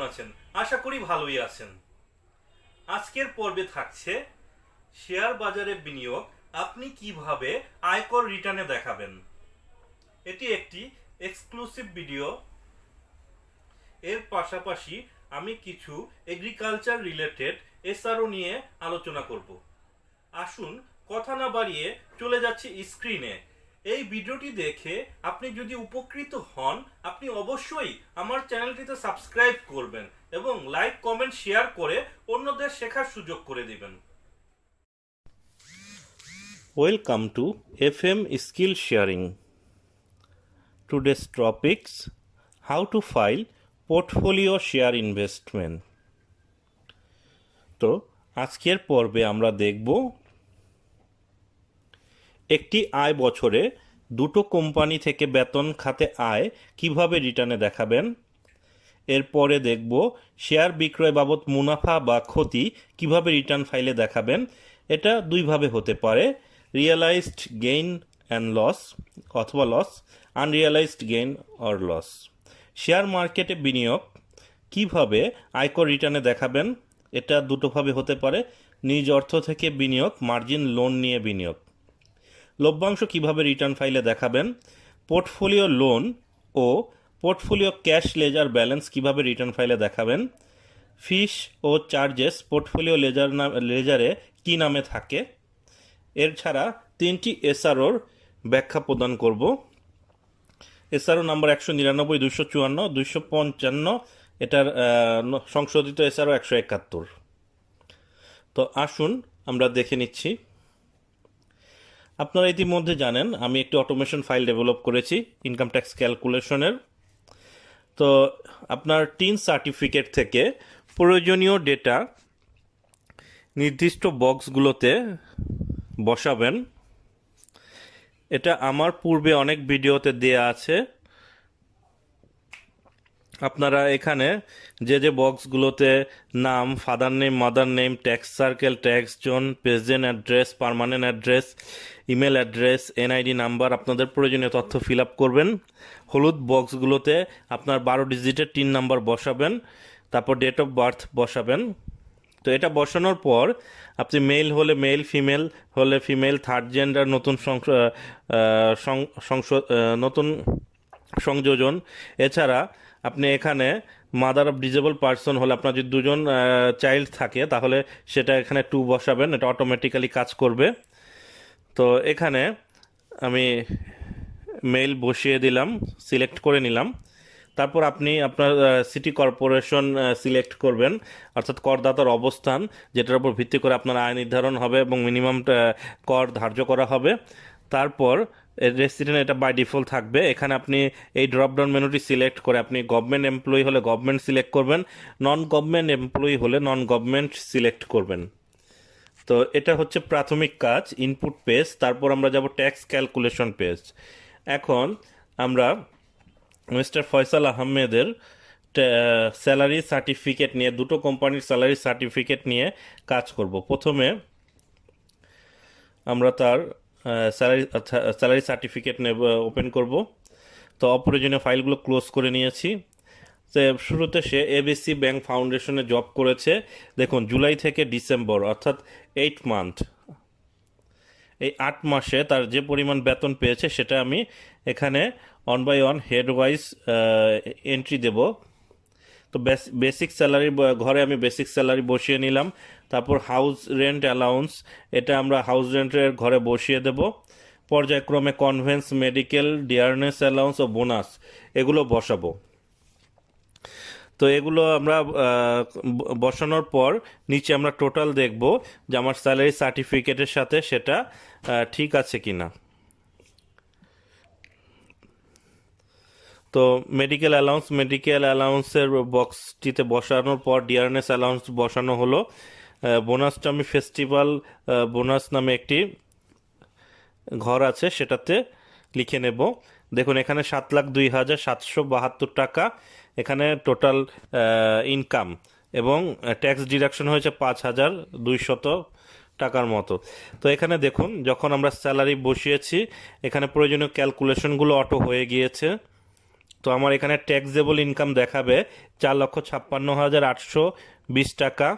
আছেন? আশা করি ভালোই আছেন। আজকের পর্বে থাকছে শেয়ার বাজারে বিনিয়োগ আপনি কিভাবে আয়কর রিটার্নে দেখাবেন। এটি একটি এক্সক্লুসিভ ভিডিও। এর পাশাপাশি আমি কিছু এগ্রিকালচার রিলেটেড এসআরও নিয়ে আলোচনা করব। আসুন কথা না বাড়িয়ে চলে যাচ্ছি স্ক্রিনে। এই ভিডিওটি দেখে আপনি যদি উপকৃত হন, আপনি অবশ্যই আমার চ্যানেলটিতে সাবস্ক্রাইব করবেন এবং লাইক, কমেন্ট, শেয়ার করে অন্যদের শেখার সুযোগ করে দিবেন। Welcome to FM skill sharing. Today's topics: how to file portfolio share investment. তো আজকের পর্বে আমরা দেখব একটি আয় বছরে দুটো কোম্পানি থেকে বেতন খাতে আয় কিভাবে রিটার্নে দেখাবেন। এরপরে দেখব শেয়ার বিক্রয় বাবদ মুনাফা বা ক্ষতি কিভাবে রিটার্ন ফাইলে দেখাবেন। এটা দুইভাবে হতে পারে, রিয়েলাইজড গেইন অ্যান্ড লস অথবা loss, unrealised gain or loss. Share মার্কেটে বিনিয়োগ কিভাবে আয়কর রিটার্নে দেখাবেন, এটা দুটোভাবে হতে পারে, নিজ অর্থ থেকে বিনিয়োগ, মার্জিন লোন নিয়ে বিনিয়োগ। লভ্যাংশ কিভাবে রিটার্ন ফাইলে দেখাবেন, পোর্টফোলিও লোন ও পোর্টফোলিও ক্যাশ লেজার ব্যালেন্স কিভাবে রিটার্ন ফাইলে দেখাবেন। ফিস ও চার্জেস পোর্টফোলিও লেজারে কি নামে থাকে। এর ছাড়া তিনটি এসআরওর ব্যাখ্যা প্রদান করব। এসআরও নাম্বার 199, 254, 255, এটার সংশোধিত এসআরও 171। তো আসুন আমরা দেখে নিচ্ছি। আপনারা ইতিমধ্যে জানেন আমি একটি অটোমেশন ফাইল ডেভেলপ করেছি ইনকাম ট্যাক্স ক্যালকুলেশনের। তো আপনার টিন সার্টিফিকেট থেকে প্রয়োজনীয় ডেটা নির্দিষ্ট বক্সগুলোতে বসাবেন। এটা আমার পূর্বে অনেক ভিডিওতে দেয়া আছে। আপনারা এখানে যে যে বক্সগুলোতে নাম, father name, mother name, tax circle, tax zone, present address, permanent address, email address, NID number, আপনাদের প্রয়োজনীয় তথ্য ফিল আপ করবেন। হলুদ বক্সগুলোতে আপনার 12 ডিজিটের টিন নাম্বার বসাবেন, তারপর ডেট অফ বার্থ বসাবেন। তো এটা বসানোর পর আপনি মেল হলে মেল, ফিমেল হলে ফিমেল, থার্ড জেন্ডার নতুন নতুন সংযোজন। এছাড়া আপনি এখানে মাদার অফ ডিজেবল পারসন হলে, আপনার যদি দুজন চাইল্ড থাকে তাহলে সেটা এখানে 2 বসাবেন, এটা অটোমেটিক্যালি কাজ করবে। তো এখানে আমি মেল বসিয়ে দিলাম, সিলেক্ট করে নিলাম। তারপর আপনি আপনার সিটি কর্পোরেশন সিলেক্ট করবেন, অর্থাৎ করদাতার অবস্থান, যেটার উপর ভিত্তি করে আপনার আয় নির্ধারণ হবে এবং মিনিমাম কর ধার্য করা হবে। তারপর রেসিডেন্ট, এটা বাই ডিফল্ট থাকবে। এখানে আপনি এই ড্রপডাউন মেনুটি সিলেক্ট করে আপনি গভর্নমেন্ট এমপ্লয়ি হলে গভর্নমেন্ট সিলেক্ট করবেন, নন গভর্নমেন্ট এমপ্লয়ি হলে নন গভর্নমেন্ট সিলেক্ট করবেন। তো এটা হচ্ছে প্রাথমিক কাজ, ইনপুট পেজ। তারপর আমরা যাব ট্যাক্স ক্যালকুলেশন পেজ। এখন আমরা মিস্টার ফয়সাল আহমেদের স্যালারি সার্টিফিকেট নিয়ে, দুটো কোম্পানির স্যালারি সার্টিফিকেট নিয়ে কাজ করব। প্রথমে আমরা তার স্যালারি সার্টিফিকেট ওপেন করব। তো অপ্রয়োজনীয় ফাইলগুলো ক্লোজ করে নিয়েছি। তো শুরুতে সে এবিসি ব্যাংক ফাউন্ডেশনে জব করেছে। দেখুন, জুলাই থেকে ডিসেম্বর, অর্থাৎ 8 মান্থ, এই 8 মাসে তার যে পরিমাণ বেতন পেয়েছে সেটা আমি এখানে 1 বাই 1 হেড ওয়াইজ এন্ট্রি দেব। তো বেসিক স্যালারি ঘরে আমি বেসিক স্যালারি বসিয়ে নিলাম। তারপর হাউস রেন্ট অ্যালাউন্স, এটা আমরা হাউস রেন্টের ঘরে বসিয়ে দেব। পর্যায়ক্রমে কনভেন্স, মেডিকেল, ডিয়ারনেস অ্যালাউন্স ও বোনাস এগুলো বসাবো। তো এগুলো আমরা বসানোর পর নিচে আমরা টোটাল দেখব যে আমার স্যালারি সার্টিফিকেটের সাথে সেটা ঠিক আছে কিনা। তো মেডিকেল অ্যালাউন্সের বক্সটিতে বসানোর পর ডিয়ারনেস অ্যালাউন্স বসানো হলো। বোনাসটা আমি ফেস্টিভ্যাল বোনাস নামে একটি ঘর আছে সেটাতে লিখে নেব। দেখুন, এখানে 7,02,772 টাকা এখানে টোটাল ইনকাম, এবং ট্যাক্স ডিডাকশন হয়েছে 5,200 টাকার মতো। তো এখানে দেখুন, যখন আমরা স্যালারি বসিয়েছি এখানে প্রয়োজনীয় ক্যালকুলেশনগুলো অটো হয়ে গিয়েছে। তো আমার এখানে ট্যাক্সেবল ইনকাম দেখাবে 4,56,820 টাকা।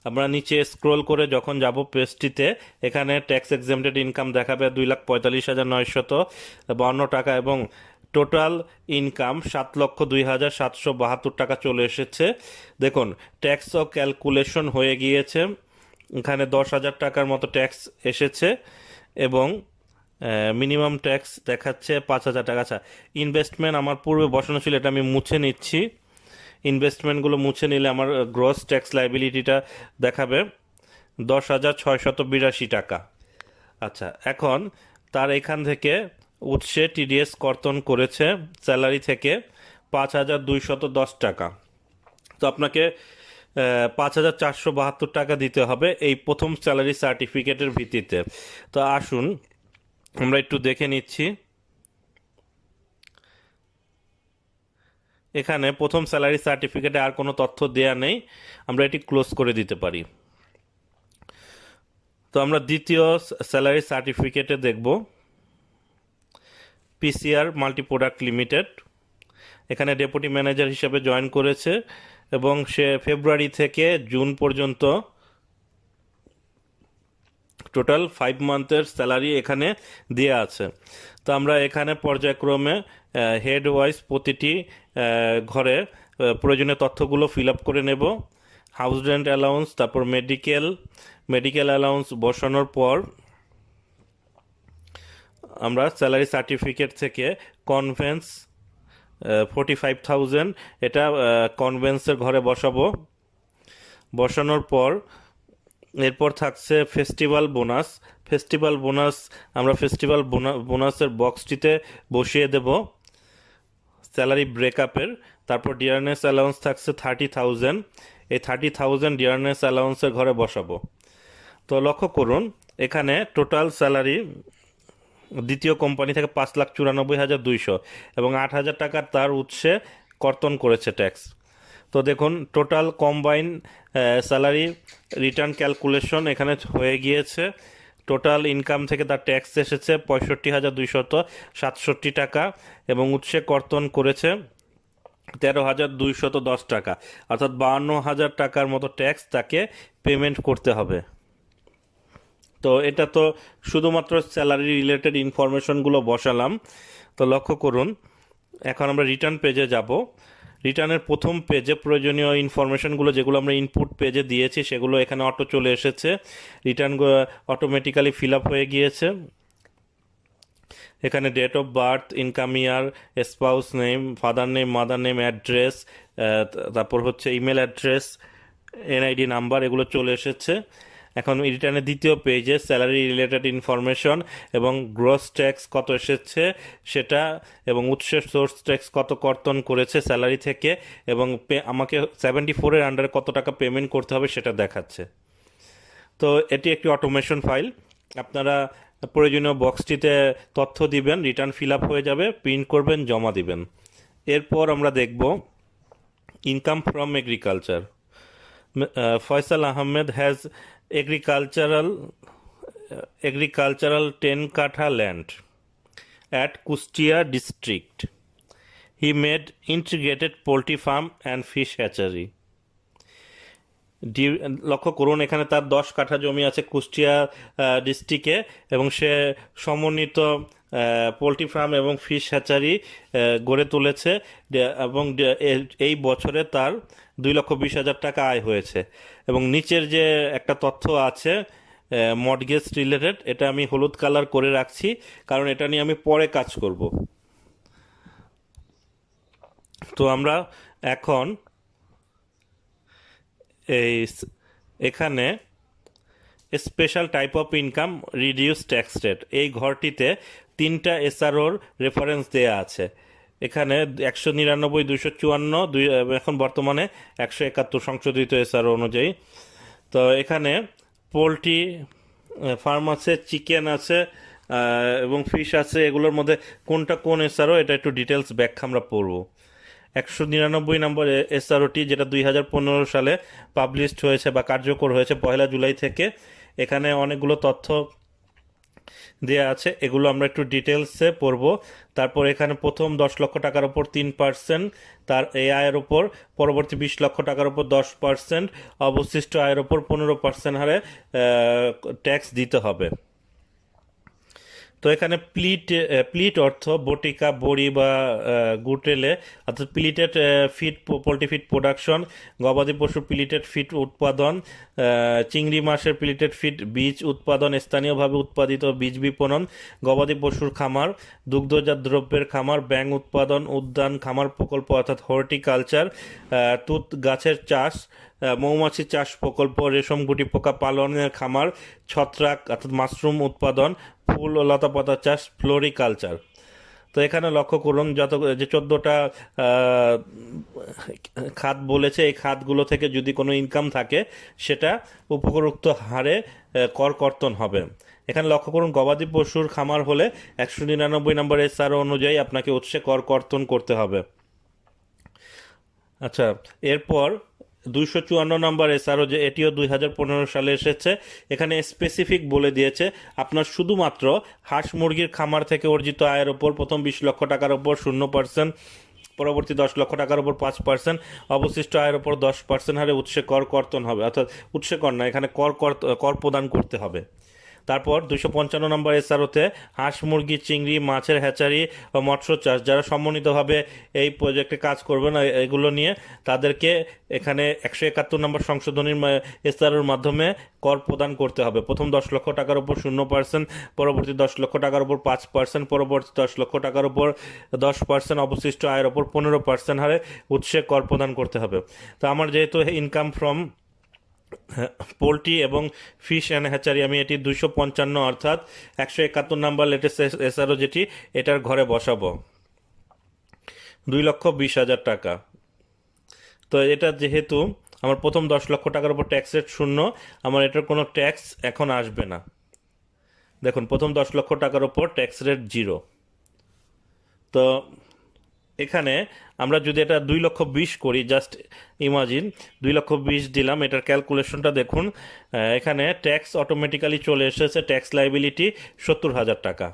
আমরা নিচে স্ক্রোল করে যখন যাব পেজটিতে, এখানে ট্যাক্স এক্সেমটেড ইনকাম দেখাবে 2,45,952 টাকা এবং টোটাল ইনকাম 7,02,772 টাকা চলে এসেছে। দেখুন, ট্যাক্সও ক্যালকুলেশন হয়ে গিয়েছে। এখানে 10,000 টাকার মতো ট্যাক্স এসেছে এবং মিনিমাম ট্যাক্স দেখাচ্ছে 5,000 টাকা। আচ্ছা, ইনভেস্টমেন্ট আমার পূর্বে বসানো ছিল, এটা আমি মুছে নিচ্ছি। ইনভেস্টমেন্টগুলো মুছে নিলে আমার গ্রস ট্যাক্স লাইবিলিটিটা দেখাবে 10,682 টাকা। আচ্ছা, এখন তার এখান থেকে উৎসে টিডিএস কর্তন করেছে স্যালারি থেকে 5,210 টাকা। তো আপনাকে 5,472 টাকা দিতে হবে এই প্রথম স্যালারি সার্টিফিকেটের ভিত্তিতে। তো আসুন আমরা একটু দেখে নিচ্ছি। এখানে প্রথম স্যালারি সার্টিফিকেটে আর কোনো তথ্য দেয়া নেই, আমরা এটি ক্লোজ করে দিতে পারি। তো আমরা দ্বিতীয় স্যালারি সার্টিফিকেটে দেখব পিসিআর মাল্টি প্রোডাক্ট লিমিটেড। এখানে ডেপুটি ম্যানেজার হিসেবে জয়েন করেছে এবং সে ফেব্রুয়ারি থেকে জুন পর্যন্ত টোটাল 5 মান্থের স্যালারি এখানে দেওয়া আছে। তো আমরা এখানে পর্যায়ক্রমে হেড ওয়াইজ প্রতিটি ঘরে প্রয়োজনীয় তথ্যগুলো ফিল আপ করে নেব। হাউস রেন্ট অ্যালাউন্স, তারপর মেডিকেল অ্যালাউন্স বসানোর পর আমরা স্যালারি সার্টিফিকেট থেকে কনভেন্স 45,000 এটা কনভেন্সের ঘরে বসানোর পর এরপর থাকছে ফেস্টিভ্যাল বোনাস আমরা ফেস্টিভ্যাল বোনাসের বক্সটিতে বসিয়ে দেব স্যালারি ব্রেকআপের। তারপর ডিয়ারনেস অ্যালাউন্স থাকছে 30,000, এই 30,000 ডিয়ারনেস অ্যালাউন্সের ঘরে বসাবো। তো লক্ষ্য করুন, এখানে টোটাল স্যালারি দ্বিতীয় কোম্পানি থেকে 5,94,200 এবং 8,000 টাকা তার উৎসে কর্তন করেছে ট্যাক্স। তো দেখুন, total combine salary return calculation এখানে হয়ে গিয়েছে। টোটাল ইনকাম থেকে তার ট্যাক্স এসেছে 65,267 টাকা এবং উৎসে কর্তন করেছে 13,210 টাকা, অর্থাৎ 52,000 টাকার মতো ট্যাক্স তাকে পেমেন্ট করতে হবে। তো এটা তো শুধুমাত্র স্যালারি রিলেটেড ইনফরমেশনগুলো বসালাম। তো লক্ষ্য করুন, এখন আমরা রিটার্ন পেজে যাব। রিটার্নের প্রথম পেজে প্রয়োজনীয় ইনফরমেশনগুলো যেগুলো আমরা ইনপুট পেজে দিয়েছি সেগুলো এখানে অটো চলে এসেছে। রিটার্ন অটোমেটিক্যালি ফিল আপ হয়ে গিয়েছে। এখানে date of birth, income year, spouse name, father name, mother name, address, তারপর হচ্ছে ইমেল অ্যাড্রেস, এনআইডি নাম্বার, এগুলো চলে এসেছে। এখন রিটার্নের দ্বিতীয় পেজে স্যালারি রিলেটেড ইনফরমেশন এবং গ্রস ট্যাক্স কত এসেছে সেটা এবং উৎসের সোর্স ট্যাক্স কত কর্তন করেছে স্যালারি থেকে এবং আমাকে 74-এর আন্ডারে কত টাকা পেমেন্ট করতে হবে সেটা দেখাচ্ছে। তো এটি একটি অটোমেশন ফাইল। আপনারা প্রয়োজনীয় বক্সটিতে তথ্য দিবেন, রিটার্ন ফিল আপ হয়ে যাবে, প্রিন্ট করবেন, জমা দিবেন। এরপর আমরা দেখব income from agriculture. Faisal Ahmed has agricultural 10 কাঠা land at Kustia district. He made integrated poultry farm and fish hatchery. লক্ষ্য করুন, এখানে তার 10 কাঠা জমি আছে কুষ্টিয়া ডিস্ট্রিক্টে এবং সে সমন্বিত পোলট্রি ফার্ম এবং ফিশ হ্যাচারি গড়ে তুলেছে এবং এই বছরে তার 2,20,000 টাকা আয় হয়েছে। এবং নিচের যে একটা তথ্য আছে মর্টগেজ রিলেটেড, এটা আমি হলুদ কালার করে রাখছি কারণ এটা নিয়ে আমি পরে কাজ করব। তো আমরা এখন এখানে special type of income reduce tax rate, এই ঘরটিতে 3টা এসআরওর রেফারেন্স দেয়া আছে। এখানে 199, 254, এখন বর্তমানে 171 সংশোধিত এসআরও অনুযায়ী। তো এখানে পোলট্রি ফার্ম আছে, চিকেন আছে এবং ফিশ আছে, এগুলোর মধ্যে কোনটা কোন এসআরও এটা একটু ডিটেলস ব্যাখ্যা আমরা পড়ব। 199 নম্বর এসআরওটি যেটা 2015 সালে পাবলিশড হয়েছে বা কার্যকর হয়েছে 1 জুলাই থেকে। এখানে অনেকগুলো তথ্য দেয়া আছে, এগুলো আমরা একটু ডিটেলসে পড়বো। তারপর এখানে প্রথম 10 লক্ষ টাকার ওপর 3%, তার এই আয়ের ওপর পরবর্তী 20 লক্ষ টাকার ওপর 10%, অবশিষ্ট আয়ের ওপর 15% হারে ট্যাক্স দিতে হবে। তো এখানে প্লিট অর্থ বটিকা, বড়ি বা গুটেলে, অর্থাৎ pleated feed, poultry feed production, গবাদি পশুর প্লিটেড ফিড উৎপাদন, চিংড়ি মাছের প্লিটেড ফিড বীজ উৎপাদন, স্থানীয়ভাবে উৎপাদিত বীজ বিপণন, গবাদি পশুর খামার, দুগ্ধজাত দ্রব্যের খামার, ব্যাঙ উৎপাদন, উদ্যান খামার প্রকল্প অর্থাৎ হর্টিকালচার, তুঁত গাছের চাষ, মৌমাছি চাষ প্রকল্প, রেশম গুটি পোকা পালনের খামার, ছত্রাক অর্থাৎ মাশরুম উৎপাদন, ফুল ও লতাপাতা চাষ, ফ্লোরিকালচার। তো এখানে লক্ষ্য করুন যে 14টা খাত বলেছে, এই খাতগুলো থেকে যদি কোনো ইনকাম থাকে সেটা উপরোক্ত হারে কর কর্তন হবে। এখানে লক্ষ্য করুন গবাদি পশুর খামার হলে 199 নম্বর SRO অনুযায়ী আপনাকে উৎসে কর কর্তন করতে হবে। আচ্ছা, এরপর 254 নম্বর SRO, যে এটিও 2015 সালে এসেছে। এখানে স্পেসিফিক বলে দিয়েছে আপনার শুধুমাত্র হাঁস মুরগির খামার থেকে অর্জিত আয়ের ওপর প্রথম 20 লক্ষ টাকার ওপর 0%, পরবর্তী 10 লক্ষ টাকার ওপর 5%, অবশিষ্ট আয়ের ওপর 10% হারে উৎসে কর কর্তন হবে, অর্থাৎ উৎসে কর না, এখানে কর প্রদান করতে হবে। তারপর 255 নম্বর SROতে হাঁস মুরগি চিংড়ি মাছের হ্যাচারি ও মৎস্য চাষ যারা সমন্বিতভাবে এই প্রজেক্টে কাজ করবেন এগুলো নিয়ে, তাদেরকে এখানে 171 নম্বর সংশোধনীর SROর মাধ্যমে কর প্রদান করতে হবে। প্রথম 10 লক্ষ টাকার উপর 0%, পরবর্তী 10 লক্ষ টাকার উপর 5%, পরবর্তী 10 লক্ষ টাকার উপর 10%, অবশিষ্ট আয়ের উপর 15% হারে উৎসে কর প্রদান করতে হবে। তো আমার যেহেতু ইনকাম ফ্রম পোলট্রি এবং ফিশ অ্যান্ড হ্যাচারি, আমি এটি 255 অর্থাৎ 171 নম্বর লেটেস্ট SRO যেটি, এটার ঘরে বসাবো 2,20,000 টাকা। তো এটা যেহেতু আমার প্রথম 10 লক্ষ টাকার উপর ট্যাক্স রেট 0, আমার এটার কোনো ট্যাক্স এখন আসবে না। দেখুন প্রথম 10 লক্ষ টাকার উপর ট্যাক্স রেট 0। তো এখানে আমরা যদি এটা 2,20,000 করি, জাস্ট ইমাজিন 2,20,000 দিলাম, এটার ক্যালকুলেশনটা দেখুন। এখানে ট্যাক্স অটোমেটিক্যালি চলে এসেছে, ট্যাক্স লাইবিলিটি 70,000 টাকা।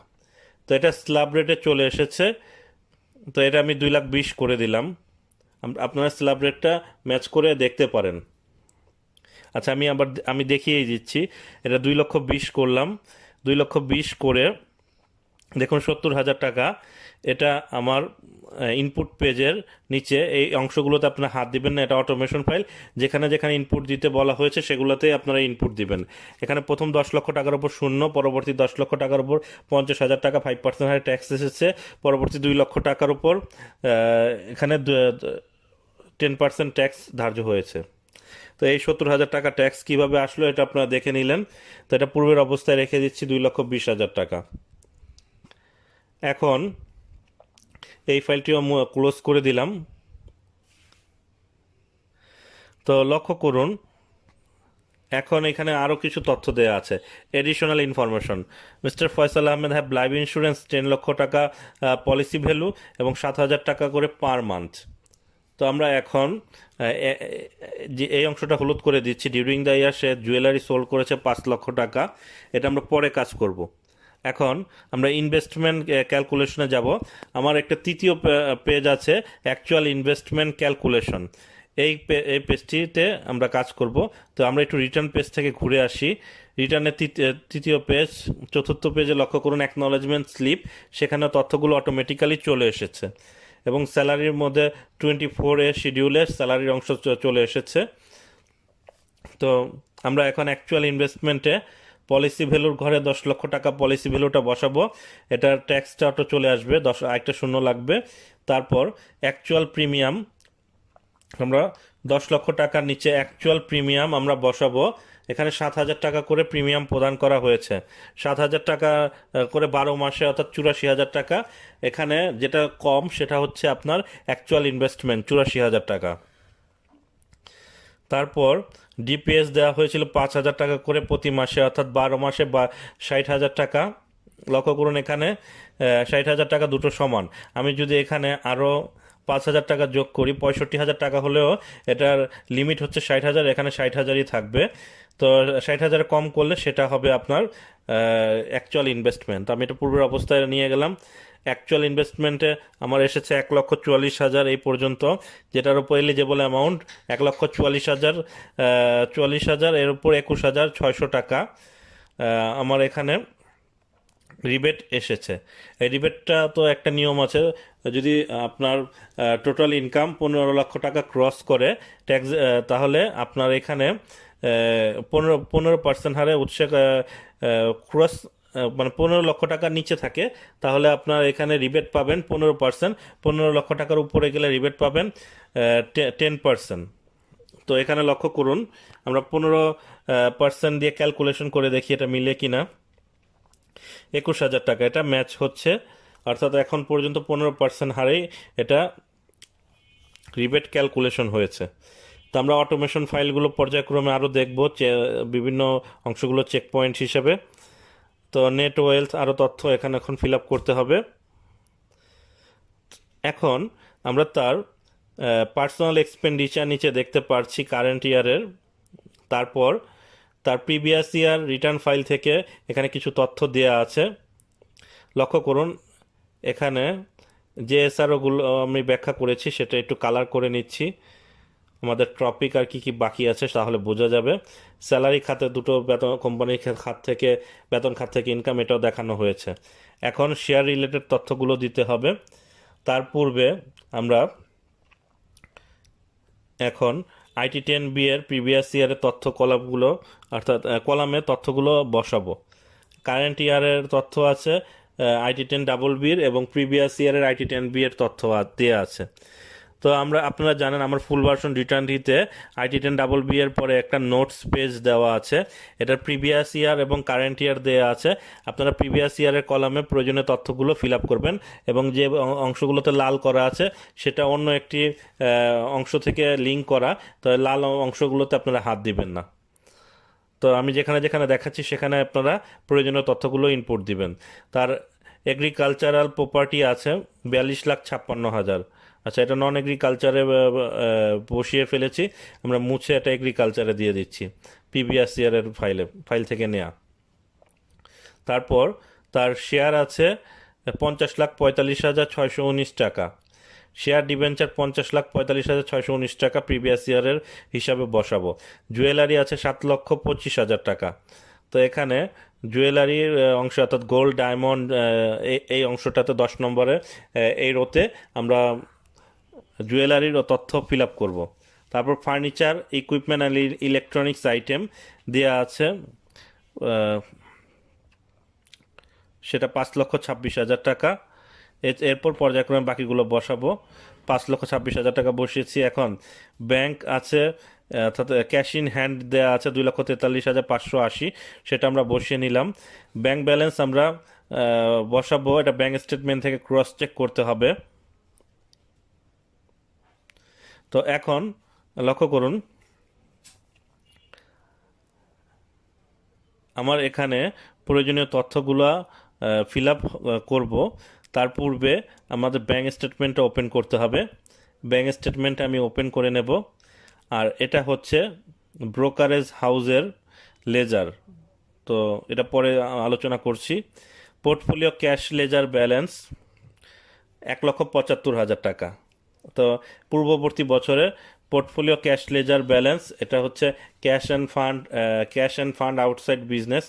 তো এটা স্ল্যাব রেটে চলে এসেছে। তো এটা আমি 2,20,000 করে দিলাম, আপনারা স্ল্যাব রেটটা ম্যাচ করে দেখতে পারেন। আচ্ছা, আমি দেখিয়ে দিচ্ছি। এটা 2,20,000 করলাম, 2,20,000 করে দেখুন 70,000 টাকা। এটা আমার ইনপুট পেজের নিচে এই অংশগুলোতে আপনারা হাত দিবেন না, এটা অটোমেশন ফাইল। যেখানে যেখানে ইনপুট দিতে বলা হয়েছে সেগুলোতে আপনারা ইনপুট দিবেন। এখানে প্রথম 10 লক্ষ টাকার উপর 0, পরবর্তী 10 লক্ষ টাকার উপর 50,000 টাকা 5% হারে ট্যাক্স এসেছে, পরবর্তী 2 লক্ষ টাকার উপর এখানে 10% ট্যাক্স ধার্য হয়েছে। তো এই 70,000 টাকা ট্যাক্স কিভাবে আসলো এটা আপনারা দেখে নিলেন। তো এটা পূর্বের অবস্থায় রেখে দিচ্ছি 2,20,000 টাকা। এখন এই ফাইলটিও ক্লোজ করে দিলাম। তো লক্ষ্য করুন এখন এখানে আরও কিছু তথ্য দেওয়া আছে। Additional information, mister Faisal Ahmed have life insurance 10 লক্ষ টাকা পলিসি ভ্যালু এবং 7,000 টাকা করে পার মান্থ। তো আমরা এখন যে এই অংশটা হলুদ করে দিচ্ছি। During the year say jewellery sold করেছে 5 লক্ষ টাকা, এটা আমরা পরে কাজ করব। এখন আমরা ইনভেস্টমেন্ট ক্যালকুলেশনে যাব। আমার একটা তৃতীয় পেজ আছে, অ্যাকচুয়াল ইনভেস্টমেন্ট ক্যালকুলেশন। এই পেজটিতে আমরা কাজ করব। তো আমরা একটু রিটার্ন পেজ থেকে ঘুরে আসি। রিটার্নের তৃতীয় পেজ, চতুর্থ পেজে লক্ষ্য করুন অ্যাকনলেজমেন্ট স্লিপ, সেখানে তথ্যগুলো অটোমেটিক্যালি চলে এসেছে এবং স্যালারির মধ্যে 24A শিডিউলের স্যালারির অংশ চলে এসেছে। তো আমরা এখন অ্যাকচুয়াল ইনভেস্টমেন্টে পলিসি ভ্যালুর ঘরে 10 লক্ষ টাকা পলিসি ভ্যালুটা বসাবো। এটার ট্যাক্সটা অটো চলে আসবে, একটা শূন্য লাগবে। তারপর অ্যাকচুয়াল প্রিমিয়াম, আমরা 10 লক্ষ টাকার নিচে অ্যাকচুয়াল প্রিমিয়াম আমরা বসাবো। এখানে 7,000 টাকা করে প্রিমিয়াম প্রদান করা হয়েছে, 7,000 টাকা করে 12 মাসে, অর্থাৎ 84,000 টাকা। এখানে যেটা কম সেটা হচ্ছে আপনার অ্যাকচুয়াল ইনভেস্টমেন্ট 84,000 টাকা। তারপর ডিপিএস দেওয়া হয়েছিল 5,000 টাকা করে প্রতি মাসে, অর্থাৎ 12 মাসে 60,000 টাকা। লক্ষ্য করুন এখানে 60,000 টাকা দুটো সমান। আমি যদি এখানে আরও 5,000 টাকা যোগ করি, 65,000 টাকা হলেও এটার লিমিট হচ্ছে 60,000, এখানে 60,000ই থাকবে। তো 60,000 কম করলে সেটা হবে আপনার অ্যাকচুয়াল ইনভেস্টমেন্ট। আমি এটা পূর্বের অবস্থায় নিয়ে গেলাম। অ্যাকচুয়াল ইনভেস্টমেন্টে আমার এসেছে 1,44,000 এই পর্যন্ত, যেটার উপর এলিজেবল অ্যামাউন্ট 1,44,000, 44,000 এর উপর 21,600 টাকা আমার এখানে রিবেট এসেছে। এই রিবেটটা তো একটা নিয়ম আছে, যদি আপনার টোটাল ইনকাম 15,00,000 টাকা ক্রস করে ট্যাক্স, তাহলে আপনার এখানে 15% হারে উৎসে ক্রস, মানে 15,00,000 টাকার নিচে থাকে তাহলে আপনার এখানে রিবেট পাবেন 15%, 15,00,000 টাকার উপরে গেলে রিবেট পাবেন 10%। তো এখানে লক্ষ্য করুন, আমরা 15% দিয়ে ক্যালকুলেশন করে দেখি এটা মিলে কিনা। 21,000 টাকা এটা ম্যাচ হচ্ছে, অর্থাৎ এখন পর্যন্ত 15% হারেই এটা রিবেট ক্যালকুলেশন হয়েছে। তো আমরা অটোমেশন ফাইলগুলো পর্যায়ক্রমে আরও দেখব, বিভিন্ন অংশগুলো চেক পয়েন্ট হিসেবে। তো নেট ওয়েলথ আরও তথ্য এখানে এখন ফিল আপ করতে হবে। এখন আমরা তার পার্সোনাল এক্সপেন্ডিচার নিচে দেখতে পাচ্ছি কারেন্ট ইয়ারের, তারপর তার প্রিভিয়াস ইয়ার রিটার্ন ফাইল থেকে এখানে কিছু তথ্য দেওয়া আছে। লক্ষ্য করুন, এখানে যে এসআরওগুলো আমি ব্যাখ্যা করেছি সেটা একটু কালার করে নিচ্ছি, আমাদের টপিক আর কি কি বাকি আছে তাহলে বোঝা যাবে। স্যালারি খাতে দুটো বেতন, কোম্পানির খাত থেকে বেতন খাত থেকে ইনকাম, এটাও দেখানো হয়েছে। এখন শেয়ার রিলেটেড তথ্যগুলো দিতে হবে। তার পূর্বে আমরা এখন IT10B এর প্রিভিয়াস ইয়ারের তথ্য কলামগুলো, অর্থাৎ কলামে তথ্যগুলো বসাবো। কারেন্ট ইয়ারের তথ্য আছে IT10BB এবং প্রিভিয়াস ইয়ারের IT10B এর তথ্য দেওয়া আছে। তো আপনারা জানেন আমার ফুল ভার্সন রিটার্নটিতে IT10BB এর পরে একটা নোটস পেজ দেওয়া আছে, এটার প্রিভিয়াস ইয়ার এবং কারেন্ট ইয়ার দেওয়া আছে। আপনারা প্রিভিয়াস ইয়ারের কলামে প্রয়োজনীয় তথ্যগুলো ফিল আপ করবেন, এবং যে অংশগুলোতে লাল করা আছে সেটা অন্য একটি অংশ থেকে লিঙ্ক করা, তো লাল অংশগুলোতে আপনারা হাত দিবেন না। তো আমি যেখানে যেখানে দেখাচ্ছি সেখানে আপনারা প্রয়োজনীয় তথ্যগুলো ইনপুট দিবেন। তার এগ্রিকালচারাল প্রপার্টি আছে 42,56,000। আচ্ছা, এটা নন এগ্রিকালচারে বসিয়ে ফেলেছি, আমরা মুছে এটা এগ্রিকালচারে দিয়ে দিচ্ছি, প্রিভিয়াস ইয়ারের ফাইল থেকে নেয়া। তারপর তার শেয়ার আছে 50,45,619 টাকা, শেয়ার ডিবেঞ্চার 50,45,619 টাকা প্রিভিয়াস ইয়ারের হিসাবে বসাবো। জুয়েলারি আছে 7,25,000 টাকা। তো এখানে জুয়েলারির অংশ, অর্থাৎ গোল্ড, ডায়মন্ড, এই অংশটাতে 10 নম্বরে এই রোতে আমরা জুয়েলারির তথ্য ফিল আপ করবো। তারপর furniture, equipment and electronics item দেওয়া আছে, সেটা 5,26,000 টাকা। এরপর পর্যায়ক্রমে বাকিগুলো বসাবো। 5,26,000 টাকা বসিয়েছি। এখন ব্যাংক আছে, অর্থাৎ ক্যাশ ইন হ্যান্ড দেওয়া আছে 2,43,580, সেটা আমরা বসিয়ে নিলাম। ব্যাংক ব্যালেন্স আমরা বসাবো, এটা ব্যাংক স্টেটমেন্ট থেকে ক্রস চেক করতে হবে। তো এখন লক্ষ্য করুন, আমার এখানে প্রয়োজনীয় তথ্যগুলো ফিল আপ করব। তার পূর্বে আমাদের ব্যাংক স্টেটমেন্টটা ওপেন করতে হবে। ব্যাংক স্টেটমেন্ট আমি ওপেন করে নেব, আর এটা হচ্ছে ব্রোকারেজ হাউসের লেজার। তো এটা পরে আলোচনা করছি। পোর্টফোলিও ক্যাশ লেজার ব্যালেন্স 1,75,000 টাকা। তো পূর্ববর্তী বছরে পোর্টফোলিও ক্যাশ লেজার ব্যালেন্স, এটা হচ্ছে cash and fund outside business,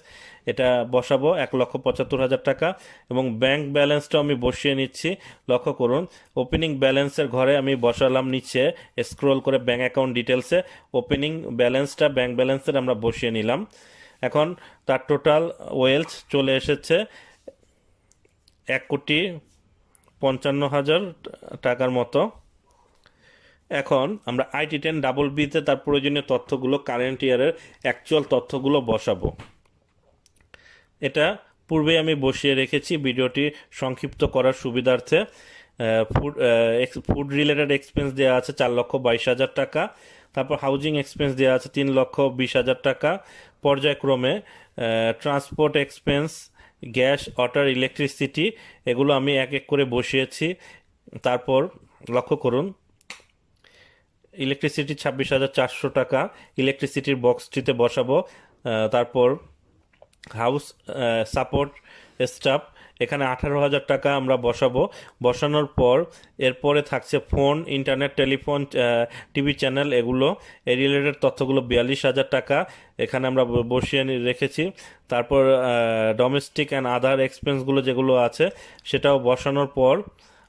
এটা বসাবো 1,75,000 টাকা। এবং ব্যাংক ব্যালেন্সটা আমি বসিয়ে নিচ্ছি। লক্ষ্য করুন, ওপেনিং ব্যালেন্সের ঘরে আমি বসালাম, নিচে স্ক্রল করে ব্যাংক অ্যাকাউন্ট ডিটেলসে ওপেনিং ব্যালেন্সটা ব্যাংক ব্যালেন্সের আমরা বসিয়ে নিলাম। এখন তার টোটাল ওয়েলথ চলে এসেছে 1,55,000 টাকার মতো। এখন আমরা IT10BB-তে তার প্রয়োজনীয় তথ্যগুলো, কারেন্ট ইয়ারের অ্যাকচুয়াল তথ্যগুলো বসাবো। এটা পূর্বে আমি বসিয়ে রেখেছি ভিডিওটি সংক্ষিপ্ত করার সুবিধার্থে। ফুড রিলেটেড এক্সপেন্স দেওয়া আছে 4,22,000 টাকা। তারপর হাউজিং এক্সপেন্স দেওয়া আছে 3,20,000 টাকা। পর্যায়ক্রমে transport expense, gas, water, electricity, এগুলো আমি এক এক করে বসিয়েছি। তারপর লক্ষ্য করুন, ইলেকট্রিসিটি 26,400 টাকা ইলেকট্রিসিটির বক্সটিতে বসাবো। তারপর হাউস সাপোর্ট স্টাফ এখানে 18,000 টাকা আমরা বসাবো। বসানোর পর এরপরে থাকছে phone, internet, telephone, TV channel, এগুলো এই রিলেটেড তথ্যগুলো 42,000 টাকা এখানে আমরা বসিয়ে রেখেছি। তারপর ডোমেস্টিক অ্যান্ড আদার এক্সপেন্সগুলো যেগুলো আছে সেটাও বসানোর পর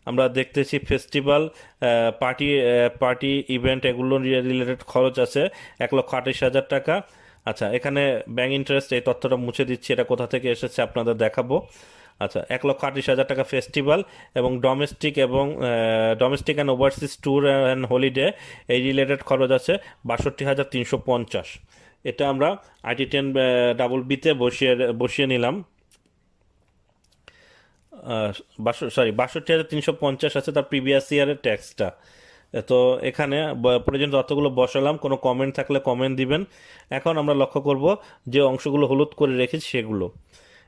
আমরা দেখতেছি ফেস্টিভ্যাল, পার্টি পার্টি ইভেন্ট, এগুলো রিলেটেড খরচ আছে 1,28,000 টাকা। আচ্ছা, এখানে ব্যাংক ইন্টারেস্ট এই তথ্যটা মুছে দিচ্ছি, এটা কোথা থেকে এসেছে আপনাদের দেখাবো। আচ্ছা, 1,28,000 টাকা ফেস্টিভ্যাল এবং domestic and overseas tour and holiday এই রিলেটেড খরচ আছে 62,350। এটা আমরা IT10 ডাবল বিতে বসিয়ে নিলাম। 62,350 আছে তার প্রিভিয়াস ইয়ারের ট্যাক্সটা। তো এখানে প্রয়োজনীয় তথ্যগুলো বসালাম, কোনো কমেন্ট থাকলে কমেন্ট দিবেন। এখন আমরা লক্ষ্য করব যে অংশগুলো হলুদ করে রেখেছি সেগুলো।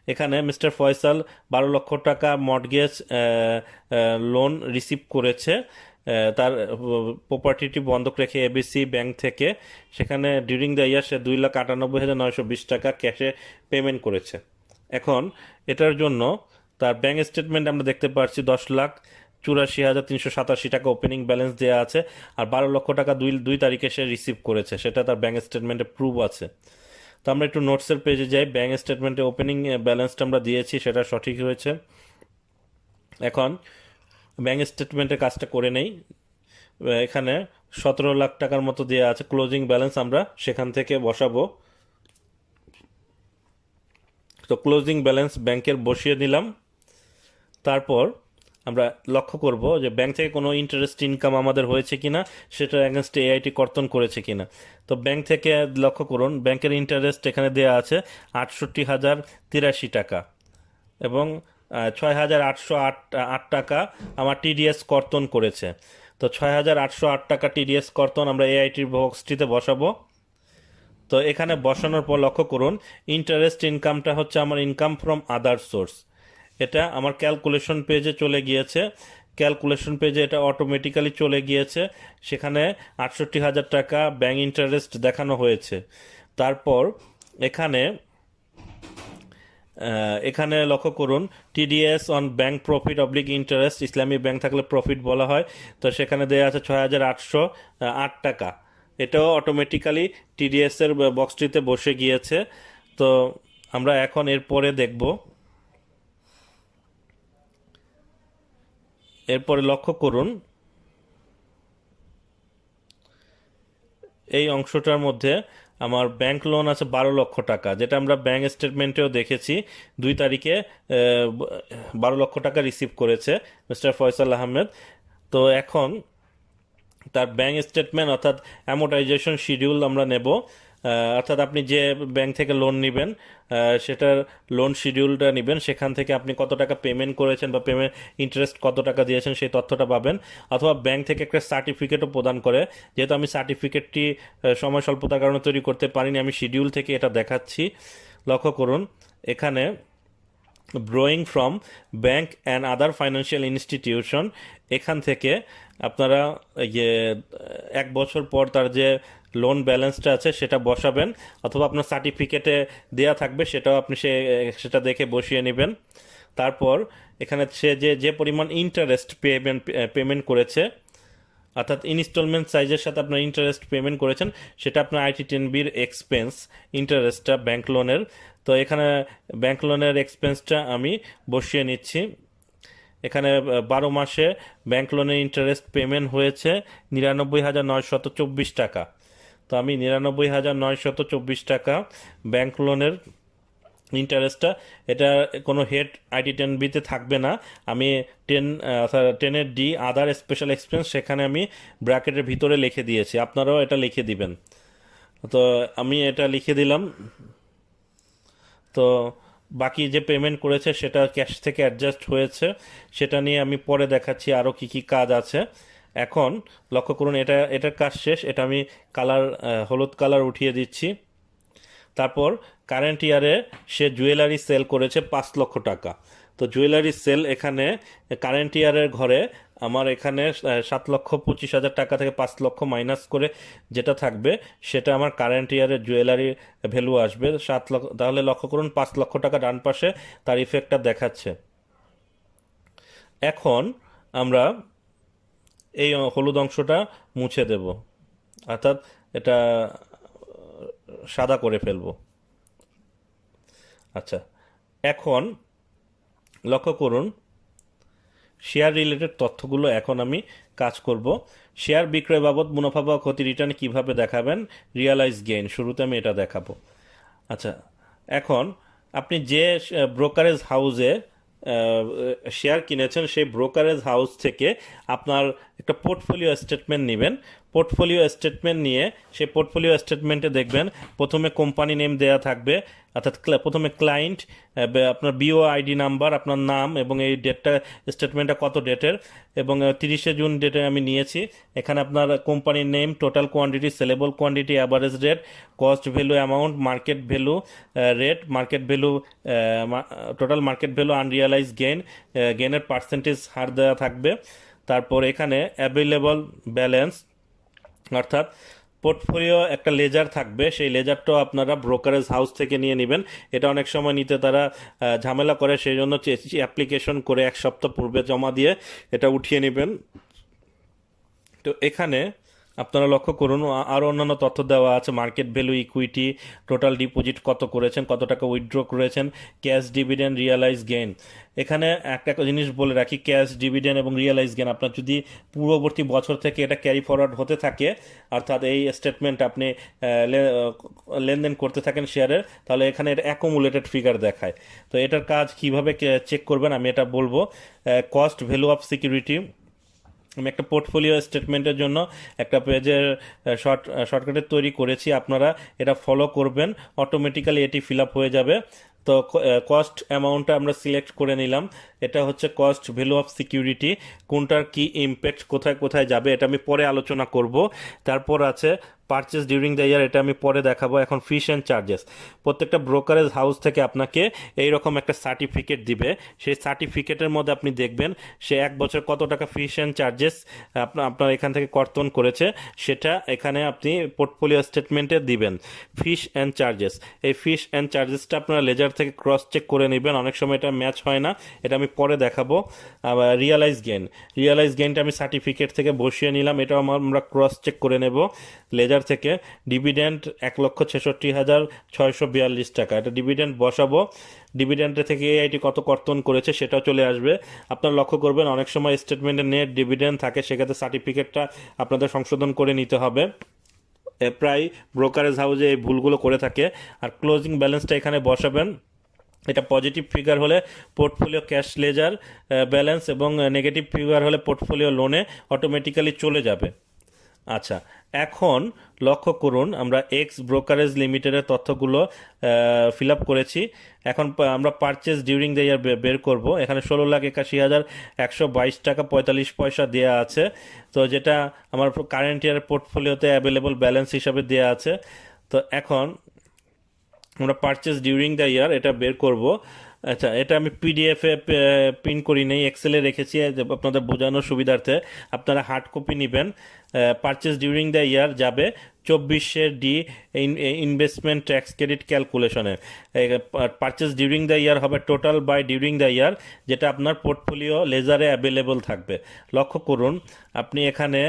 এখানে মিস্টার ফয়সাল 12,00,000 টাকা মর্টগেজ লোন রিসিভ করেছে তার প্রপার্টিটি বন্ধক রেখে ABC ব্যাংক থেকে। সেখানে ডিউরিং দ্য ইয়ার সে 2,98,920 টাকা ক্যাশে পেমেন্ট করেছে। এখন এটার জন্য তার ব্যাংক স্টেটমেন্ট আমরা দেখতে পাচ্ছি 10,84,387 টাকা ওপেনিং ব্যালেন্স দেওয়া আছে, আর 12,00,000 টাকা 2 তারিখে সে রিসিভ করেছে, সেটা তার ব্যাংক স্টেটমেন্টে প্রুফ আছে। তো আমরা একটু নোটসের পেজে যাই। ব্যাংক স্টেটমেন্টে ওপেনিং ব্যালেন্সটা আমরা দিয়েছি, সেটা সঠিক হয়েছে। এখন ব্যাংক স্টেটমেন্টের কাজটা করে নেই। এখানে 17,00,000 টাকার মতো দেওয়া আছে ক্লোজিং ব্যালেন্স, আমরা সেখান থেকে বসাবো। তো ক্লোজিং ব্যালেন্স ব্যাংকের বসিয়ে দিলাম। তারপর আমরা লক্ষ্য করব যে ব্যাংক থেকে কোনো ইন্টারেস্ট ইনকাম আমাদের হয়েছে কিনা, সেটার অ্যাগেনস্টে AIT কর্তন করেছে কিনা। তো ব্যাংক থেকে লক্ষ্য করুন, ব্যাংকের ইন্টারেস্ট এখানে দেওয়া আছে 68,083 টাকা এবং 6,808 টাকা আমার TDS কর্তন করেছে। তো 6,808 টাকা TDS কর্তন আমরা AITর বক্সটিতে বসাবো। তো এখানে বসানোর পর লক্ষ্য করুন, ইন্টারেস্ট ইনকামটা হচ্ছে আমার ইনকাম ফ্রম আদার সোর্স। এটা আমার ক্যালকুলেশন পেজে চলে গিয়েছে, ক্যালকুলেশন পেজে এটা অটোমেটিক্যালি চলে গিয়েছে। সেখানে 68,000 টাকা ব্যাংক ইন্টারেস্ট দেখানো হয়েছে। তারপর এখানে লক্ষ্য করুন, TDS on bank profit oblique interest, Islami bank থাকলে প্রফিট বলা হয়। তো সেখানে দেওয়া আছে 6,808 টাকা, এটাও অটোমেটিক্যালি TDS এর বক্সটিতে বসে গিয়েছে। তো আমরা এখন এরপরে দেখব। এরপরে লক্ষ্য করুন, এই অংশটার মধ্যে আমার ব্যাংক লোন আছে 12,00,000 টাকা, যেটা আমরা ব্যাংক স্টেটমেন্টেও দেখেছি 2 তারিখে 12,00,000 টাকা রিসিভ করেছে মিস্টার ফয়সাল আহমেদ। তো এখন তার ব্যাংক স্টেটমেন্ট অর্থাৎ অ্যামোর্টাইজেশন শিডিউল আমরা নেব। অর্থাৎ আপনি যে ব্যাংক থেকে লোন নেবেন সেটার লোন শিডিউলটা নেবেন, সেখান থেকে আপনি কত টাকা পেমেন্ট করেছেন বা পেমেন্ট ইন্টারেস্ট কত টাকা দিয়েছেন সেই তথ্যটা পাবেন। অথবা ব্যাংক থেকে একটা সার্টিফিকেটও প্রদান করে, যেহেতু আমি সার্টিফিকেটটি সময় স্বল্পতার কারণে তৈরি করতে পারিনি, আমি শিডিউল থেকে এটা দেখাচ্ছি। লক্ষ্য করুন, এখানে ব্রোয়িং from bank and other financial institution, এখান থেকে আপনারা 1 বছর পর তার যে লোন ব্যালেন্সটা আছে সেটা বসাবেন, অথবা আপনার সার্টিফিকেটে দেয়া থাকবে সেটাও আপনি সেটা দেখে বসিয়ে নেবেন। তারপর এখানে সে যে পরিমাণ ইন্টারেস্ট পেমেন্ট করেছে, অর্থাৎ ইনস্টলমেন্ট সাইজের সাথে আপনার ইন্টারেস্ট পেমেন্ট করেছেন, সেটা আপনার IT10Bর এক্সপেন্স ইন্টারেস্টটা ব্যাংক লোনের। তো এখানে ব্যাংক লোনের এক্সপেন্সটা আমি বসিয়ে নিচ্ছি। এখানে 12 মাসে ব্যাংক লোনের ইন্টারেস্ট পেমেন্ট হয়েছে 99,924 টাকা। তো আমি 99,924 টাকা ব্যাংক লোনের ইন্টারেস্টটা, এটা কোনো হেড IT10Bতে থাকবে না। আমি 10-এর D আদার স্পেশাল এক্সপেন্স সেখানে আমি ব্র্যাকেটের ভিতরে লিখে দিয়েছি, আপনারাও এটা লিখে দিবেন। তো আমি এটা লিখে দিলাম। তো বাকি যে পেমেন্ট করেছে সেটা ক্যাশ থেকে অ্যাডজাস্ট হয়েছে, সেটা নিয়ে আমি পরে দেখাচ্ছি আরও কি কি কাজ আছে। এখন লক্ষ্য করুন, এটার কাজ শেষ, এটা আমি হলুদ কালার উঠিয়ে দিচ্ছি। তারপর কারেন্ট ইয়ারে সে জুয়েলারি সেল করেছে 5 লক্ষ টাকা। তো জুয়েলারি সেল এখানে কারেন্ট ইয়ারের ঘরে আমার এখানে 7,25,000 টাকা থেকে 5 লক্ষ মাইনাস করে যেটা থাকবে সেটা আমার কারেন্ট ইয়ারের জুয়েলারি ভ্যালু আসবে 7 লক্ষ। তাহলে লক্ষ্য করুন 5 লক্ষ টাকা ডান পাশে তার ইফেক্টটা দেখাচ্ছে। এখন আমরা এই হলুদ অংশটা মুছে দেব, অর্থাৎ এটা সাদা করে ফেলবো। আচ্ছা, এখন লক্ষ্য করুন শেয়ার রিলেটেড তথ্যগুলো এখন আমি কাজ করব। শেয়ার বিক্রয় বাবদ মুনাফা বা ক্ষতি রিটার্ন কিভাবে দেখাবেন, রিয়ালাইজ গেইন, শুরুতে আমি এটা দেখাবো। আচ্ছা, এখন আপনি যে ব্রোকারেজ হাউসে শেয়ার কিনেছেন সেই ব্রোকারেজ হাউস থেকে আপনার একটা পোর্টফোলিও স্টেটমেন্ট নেবেন। পোর্টফোলিও স্টেটমেন্ট নিয়ে সেই পোর্টফোলিও স্টেটমেন্টে দেখবেন প্রথমে কোম্পানি নেম দেয়া থাকবে, অর্থাৎ প্রথমে ক্লায়েন্ট, আপনার বিও আইডি নাম্বার, আপনার নাম এবং এই ডেটটা, স্টেটমেন্টটা কত ডেটের, এবং 30শে জুন ডেটে আমি নিয়েছি। এখানে আপনার কোম্পানির name, total quantity, saleable quantity, average rate, cost value amount, market value rate, market value, total market value, unrealise gain, গেইনের পার্সেন্টেজ হার দেওয়া থাকবে। তারপর এখানে অ্যাভেলেবল ব্যালেন্স, অর্থাৎ পোর্টফোলিও একটা লেজার থাকবে, সেই লেজারটাও আপনারা ব্রোকারেজ হাউস থেকে নিয়ে নেবেন। এটা অনেক সময় নিতে তারা ঝামেলা করে, সেই জন্য অ্যাপ্লিকেশন করে 1 সপ্তাহ পূর্বে জমা দিয়ে এটা উঠিয়ে নেবেন। তো এখানে আপনারা লক্ষ্য করুন আরও অন্যান্য তথ্য দেওয়া আছে, market value, equity, total deposit কত করেছেন, কত টাকা উইথড্র করেছেন, ক্যাশ ডিভিডেন্ড, রিয়ালাইজ গেইন। এখানে একটা জিনিস বলে রাখি, ক্যাশ ডিভিডেন্ড এবং রিয়ালাইজ গেইন আপনার যদি পূর্ববর্তী বছর থেকে এটা ক্যারি ফরওয়ার্ড হতে থাকে, অর্থাৎ এই স্টেটমেন্ট আপনি লেনদেন করতে থাকেন শেয়ারের, তাহলে এখানে এটা অ্যাকুমুলেটেড ফিগার দেখায়। তো এটার কাজ কিভাবে চেক করবেন আমি এটা বলবো। কস্ট ভ্যালু অফ সিকিউরিটি, আমি একটা পোর্টফোলিও স্টেটমেন্টের জন্য একটা পেজের শর্টকাটে তৈরি করেছি, আপনারা এটা ফলো করবেন, অটোমেটিক্যালি এটি ফিল আপ হয়ে যাবে। তো কস্ট অ্যামাউন্টটা আমরা সিলেক্ট করে নিলাম, এটা হচ্ছে কস্ট ভ্যালু অফ সিকিউরিটি, কোনটার কি ইম্প্যাক্ট, কোথায় কোথায় যাবে এটা আমি পরে আলোচনা করব। তারপর আছে পারচেস ডিউরিং দ্য ইয়ার, এটা আমি পরে দেখাবো। এখন ফিস অ্যান্ড চার্জেস, প্রত্যেকটা ব্রোকারেজ হাউস থেকে আপনাকে এইরকম একটা সার্টিফিকেট দিবে, সেই সার্টিফিকেটের মধ্যে আপনি দেখবেন সে 1 বছর কত টাকা ফিস অ্যান্ড চার্জেস আপনার এখান থেকে কর্তন করেছে, সেটা এখানে আপনি পোর্টফোলিও স্টেটমেন্টে দিবেন। ফিস অ্যান্ড চার্জেস, এই ফিস অ্যান্ড চার্জেসটা আপনারা লেজার থেকে ক্রস চেক করে নেবেন, অনেক সময় এটা ম্যাচ হয় না, এটা আমি পরে দেখাবো। আবার রিয়ালাইজ গেইন, রিয়ালাইজ গেইনটা আমি সার্টিফিকেট থেকে বসিয়ে নিলাম, এটাও আমরা ক্রস চেক করে নেব লেজার থেকে। ডিভিডেন্ড 1,66,642 টাকা, এটা ডিভিডেন্ড বসাবো, ডিভিডেন্ডের থেকে এআইটি কত কর্তন করেছে সেটাও চলে আসবে। আপনারা লক্ষ্য করবেন অনেক সময় স্টেটমেন্টে নেট ডিভিডেন্ড থাকে, সেক্ষেত্রে সার্টিফিকেটটা আপনাদের সংশোধন করে নিতে হবে, প্রায় ব্রোকারেজ হাউসে এই ভুলগুলো করে থাকে। আর ক্লোজিং ব্যালেন্সটা এখানে বসাবেন, এটা পজিটিভ ফিগার হলে পোর্টফোলিও ক্যাশ লেজার ব্যালেন্স, এবং নেগেটিভ ফিগার হলে পোর্টফোলিও লোনে অটোমেটিক্যালি চলে যাবে। আচ্ছা, এখন লক্ষ্য করুন আমরা এক্স ব্রোকারেজ লিমিটেডের তথ্যগুলো ফিল আপ করেছি। এখন আমরা পারচেস ডিউরিং দ্য ইয়ার বের করব। এখানে 16,81,122 টাকা 45 পয়সা দেওয়া আছে, তো যেটা আমার কারেন্ট ইয়ার পোর্টফোলিওতে অ্যাভেলেবল ব্যালেন্স হিসাবে দেওয়া আছে। তো এখন আমরা পারচেস ডিউরিং দ্য ইয়ার এটা বের করব। আচ্ছা, এটা আমি পিডিএফে প্রিন্ট করি নেই, এক্সেলে রেখেছি আপনাদের বোঝানোর সুবিধার্থে, আপনারা হার্ড কপি নেবেন। পারচেস ডিউরিং দ্য ইয়ার যাবে 24-এর ডি ইনভেস্টমেন্ট ট্যাক্স ক্রেডিট ক্যালকুলেশনে। পারচেস ডিউরিং দ্য ইয়ার হবে total buy during the year, যেটা আপনার পোর্টফোলিও লেজারে অ্যাভেলেবল থাকবে। লক্ষ্য করুন আপনি এখানে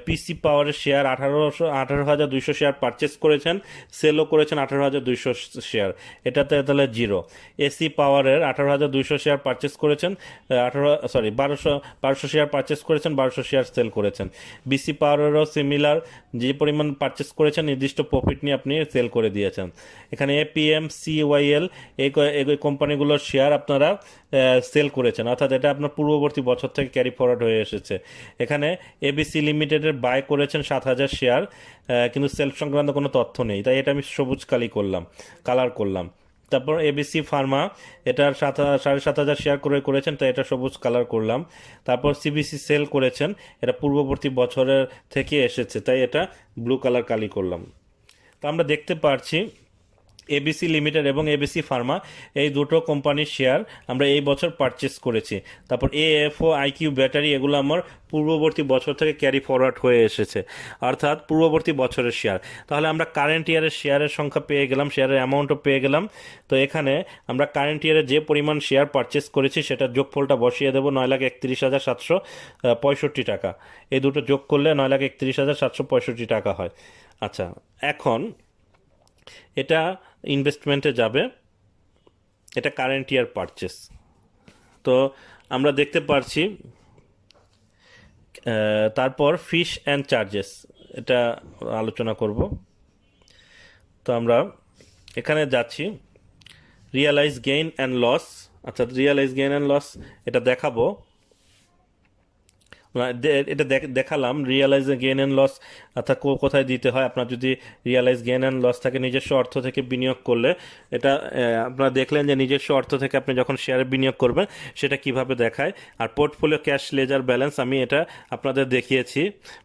পিসি পাওয়ারের শেয়ার 18,200 শেয়ার পারচেস করেছেন, সেলও করেছেন 18,200 শেয়ার, এটাতে তাহলে জিরো। এসি পাওয়ারের 18,200 শেয়ার পারচেস করেছেন, 1200 শেয়ার পারচেস করেছেন, 1200 শেয়ার সেল করেছেন। বিসি পাওয়ারেরও সিমিলার, যে পরিমাণ পারচেস করেছেন নির্দিষ্ট প্রফিট নিয়ে আপনি সেল করে দিয়েছেন। এখানে এপিএম, সিওয়াইএল এই কোম্পানিগুলোর শেয়ার আপনারা সেল করেছেন, অর্থাৎ এটা আপনার পূর্ববর্তী বছর থেকে ক্যারি ফরওয়ার্ড হয়ে এসেছে। এখানে এবিসি লিমিটেডের বাই করেছেন 7,000 শেয়ার, কিন্তু সেল সংক্রান্ত কোনো তথ্য নেই, তাই এটা আমি সবুজ কালার করলাম। তারপর এবিসি ফার্মা, এটার 7,500 শেয়ার করেছেন, তাই এটা সবুজ কালার করলাম। তারপর সিবিসি সেল করেছেন, এটা পূর্ববর্তী বছরের থেকে এসেছে, তাই এটা ব্লু কালার করলাম। তো আমরা দেখতে পাচ্ছি এবিসি লিমিটেড এবং এবিসি ফার্মা, এই দুটো কোম্পানির শেয়ার আমরা এই বছর পারচেস করেছি। তারপর এএফও, আইকিউ ব্যাটারি, এগুলো আমার পূর্ববর্তী বছর থেকে ক্যারি ফরওয়ার্ড হয়ে এসেছে, অর্থাৎ পূর্ববর্তী বছরের শেয়ার। তাহলে আমরা কারেন্ট ইয়ারের শেয়ারের সংখ্যা পেয়ে গেলাম, শেয়ারের অ্যামাউন্টও পেয়ে গেলাম। তো এখানে আমরা কারেন্ট ইয়ারে যে পরিমাণ শেয়ার পারচেস করেছি সেটার যোগফলটা বসিয়ে দেবো, 9,31,765 টাকা। এই দুটো যোগ করলে 9,31,765 টাকা হয়। আচ্ছা, এখন এটা ইনভেস্টমেন্টে যাবে, এটা কারেন্ট ইয়ার পারচেস। তো আমরা দেখতে পারছি তারপর ফিশ অ্যান্ড চার্জেস, এটা আলোচনা করব। তো আমরা এখানে যাচ্ছি রিয়ালাইজ গেইন অ্যান্ড লস। আচ্ছা, রিয়ালাইজ গেইন অ্যান্ড লস এটা দেখাবো, এটা দেখালাম রিয়ালাইজ গেইন অ্যান্ড লস অর্থাৎ কোথায় দিতে হয়। আপনার যদি রিয়ালাইজ গেইন অ্যান্ড লস থাকে নিজস্ব অর্থ থেকে বিনিয়োগ করলে, এটা আপনারা দেখলেন যে নিজস্ব অর্থ থেকে আপনি যখন শেয়ারে বিনিয়োগ করবেন সেটা কিভাবে দেখায়। আর পোর্টফোলিও ক্যাশ লেজার ব্যালেন্স আমি এটা আপনাদের দেখিয়েছি,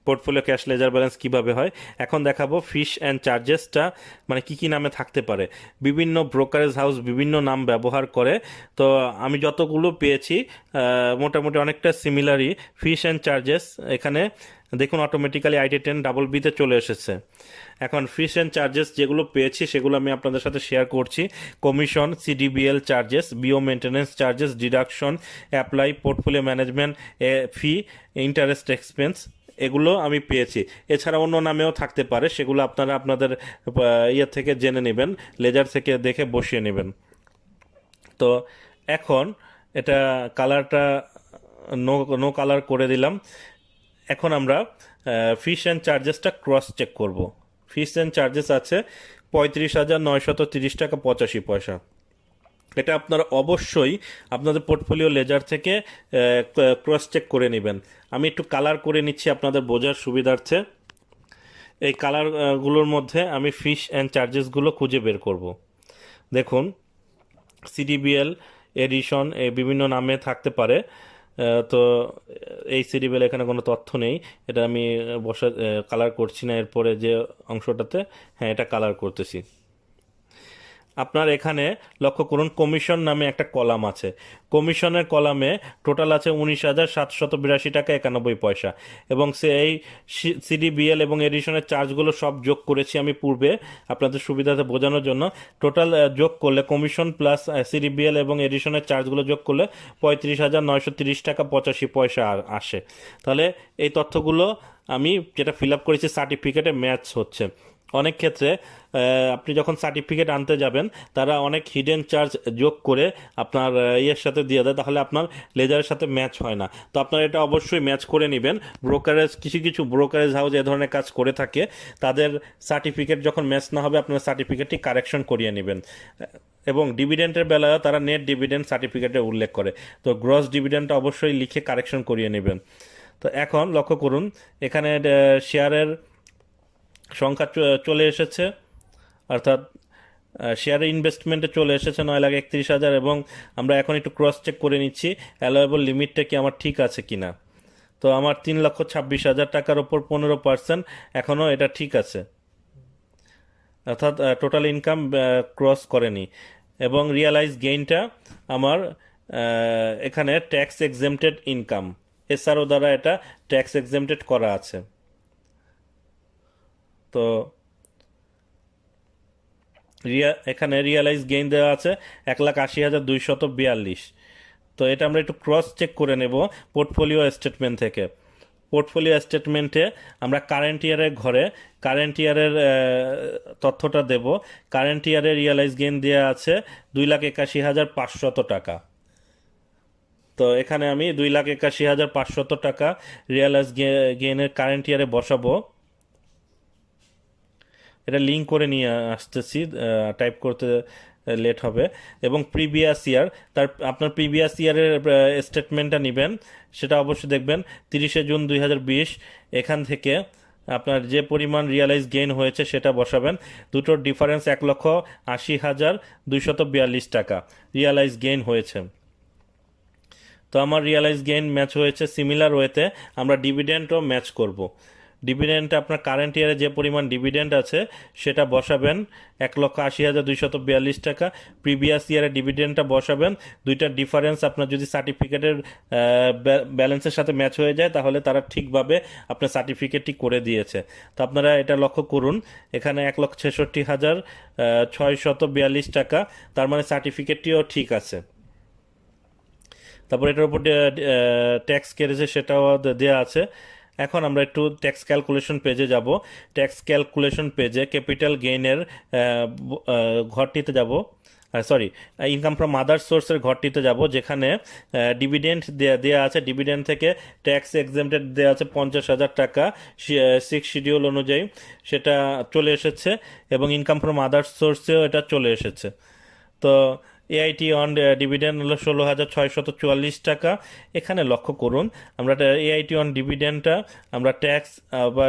পোর্টফোলিও ক্যাশ লেজার ব্যালেন্স কিভাবে হয়। এখন দেখাবো ফিশ অ্যান্ড চার্জেসটা মানে কি কি নামে থাকতে পারে। বিভিন্ন ব্রোকারেজ হাউস বিভিন্ন নাম ব্যবহার করে, তো আমি যতগুলো পেয়েছি মোটামুটি অনেকটা সিমিলারই। ফিশ অ্যান্ড চার্জেস এখানে দেখুন অটোমেটিক্যালি ID10BB-তে চলে এসেছে। এখন ফিশ অ্যান্ড চার্জেস যেগুলো পেয়েছি সেগুলো আমি আপনাদের সাথে শেয়ার করছি। Commission, CDBL charges, BO maintenance charges, deduction, apply, portfolio management fee, interest expense, এগুলো আমি পেয়েছি। এছাড়া অন্য নামেও থাকতে পারে, সেগুলো আপনারা আপনাদের ইয়ে থেকে জেনে নেবেন, লেজার থেকে দেখে বসিয়ে নেবেন। তো এখন এটা কালারটা নো কালার করে দিলাম। এখন আমরা ফিশ অ্যান্ড চার্জেসটা ক্রস চেক করব। ফিশ অ্যান্ড চার্জেস আছে 35,930 টাকা 85 পয়সা। এটা আপনারা অবশ্যই আপনাদের পোর্টফোলিও লেজার থেকে ক্রস চেক করে নেবেন। আমি একটু কালার করে নিচ্ছি আপনাদের বোঝার সুবিধার্থে। এই কালারগুলোর মধ্যে আমি ফিশ অ্যান্ড চার্জেসগুলো খুঁজে বের করব। দেখুন CDBL, এডিশন, বিভিন্ন নামে থাকতে পারে। তো এই CDBL এখানে কোনো তথ্য নেই, এটা আমি কালার করছি না। এরপরে যে অংশটাতে, হ্যাঁ এটা কালার করতেছি। আপনার এখানে লক্ষ্য করুন কমিশন নামে একটা কলাম আছে। কমিশনের কলামে টোটাল আছে 19,782 টাকা 91 পয়সা, এবং এই CDBL এবং এডিশনের চার্জগুলো সব যোগ করেছি আমি পূর্বে আপনাদের সুবিধাতে বোঝানোর জন্য। টোটাল যোগ করলে কমিশন প্লাস CDBL এবং এডিশনের চার্জগুলো যোগ করলে 35,930 টাকা 85 পয়সা আসে। তাহলে এই তথ্যগুলো আমি যেটা ফিল আপ করেছি সার্টিফিকেটে ম্যাচ হচ্ছে। অনেক ক্ষেত্রে আপনি যখন সার্টিফিকেট আনতে যাবেন তারা অনেক হিডেন চার্জ যোগ করে আপনার ইয়ের সাথে দিয়ে দেয়, তাহলে আপনার লেজারের সাথে ম্যাচ হয় না। তো আপনারা এটা অবশ্যই ম্যাচ করে নেবেন। ব্রোকারেজ কিছু কিছু ব্রোকারেজ হাউস এ ধরনের কাজ করে থাকে, তাদের সার্টিফিকেট যখন ম্যাচ না হবে আপনার সার্টিফিকেটটি কারেকশন করিয়ে নেবেন। এবং ডিভিডেন্টের বেলায় তারা নেট ডিভিডেন্ড সার্টিফিকেটে উল্লেখ করে, তো গ্রস ডিভিডেন্ডটা অবশ্যই লিখে কারেকশন করিয়ে নেবেন। তো এখন লক্ষ্য করুন এখানে শেয়ারের সংখ্যা চলে এসেছে, অর্থাৎ শেয়ার ইনভেস্টমেন্টে চলে এসেছে 9,31,000, এবং আমরা এখন একটু ক্রস চেক করে নিচ্ছি অ্যালাওয়েবল লিমিটটা কি আমার ঠিক আছে কিনা। তো আমার 3,26,000 টাকার ওপর 15% এখনও এটা ঠিক আছে, অর্থাৎ টোটাল ইনকাম ক্রস করেনি। এবং রিয়ালাইজ গেইনটা আমার এখানে ট্যাক্স এক্সেমটেড ইনকাম, SRO দ্বারা এটা ট্যাক্স এক্সেমটেড করা আছে। তো এখানে রিয়ালাইজ গেইন দেওয়া আছে 1,80,242। তো এটা আমরা একটু ক্রস চেক করে নেব পোর্টফোলিও স্টেটমেন্ট থেকে। পোর্টফোলিও স্টেটমেন্টে আমরা কারেন্ট ইয়ারের ঘরে কারেন্ট ইয়ারের তথ্যটা দেব। কারেন্ট ইয়ারে রিয়ালাইজ গেইন দেওয়া আছে 2,81,500 টাকা। তো এখানে আমি 2,81,500 টাকা রিয়ালাইজ গেইনের কারেন্ট ইয়ারে বসাবো। এটা লিঙ্ক করে নিয়ে আসতেছি, টাইপ করতে লেট হবে। এবং প্রিভিয়াস ইয়ার, আপনার প্রিভিয়াস ইয়ারের স্টেটমেন্টটা নেবেন, সেটা অবশ্যই দেখবেন 30শে জুন 2020। এখান থেকে আপনার যে পরিমাণ রিয়ালাইজ গেইন হয়েছে সেটা বসাবেন। দুটোর ডিফারেন্স 1,80,242 টাকা রিয়ালাইজ গেইন হয়েছে। তো আমার রিয়ালাইজ গেইন ম্যাচ হয়েছে। সিমিলার ওয়েতে আমরা ডিভিডেন্ডও ম্যাচ করব। ডিভিডেন্ড আপনার কারেন্ট ইয়ারে যে পরিমাণ ডিভিডেন্ড আছে সেটা বসাবেন 1,80,242 টাকা। প্রিভিয়াস ইয়ারে ডিভিডেন্ডটা বসাবেন। দুইটার ডিফারেন্স আপনার যদি সার্টিফিকেটের ব্যালেন্সের সাথে ম্যাচ হয়ে যায় তাহলে তারা ঠিকভাবে আপনার সার্টিফিকেটটি করে দিয়েছে। তো আপনারা এটা লক্ষ্য করুন, এখানে 1,66,642 টাকা, তার মানে সার্টিফিকেটটিও ঠিক আছে। তারপর এটার উপর ট্যাক্স কেটেছে সেটাও দেওয়া আছে। এখন আমরা একটু ট্যাক্স ক্যালকুলেশন পেজে যাব। ট্যাক্স ক্যালকুলেশন পেজে ক্যাপিটাল গেইনের ঘরটিতে যাব, সরি, ইনকাম ফ্রম আদার সোর্সের ঘরটিতে যাব, যেখানে ডিভিডেন্ড দেওয়া আছে। ডিভিডেন্ড থেকে ট্যাক্স এক্সেম্পটেড দেওয়া আছে 50,000 টাকা 6 শিডিউল অনুযায়ী, সেটা চলে এসেছে এবং ইনকাম ফ্রম আদার সোর্সেও এটা চলে এসেছে। তো এআইটি অন ডিভিডেন্ড হলো 16,644 টাকা। এখানে লক্ষ্য করুন, আমরা এআইটি অন ডিভিডেন্ডটা আমরা ট্যাক্স বা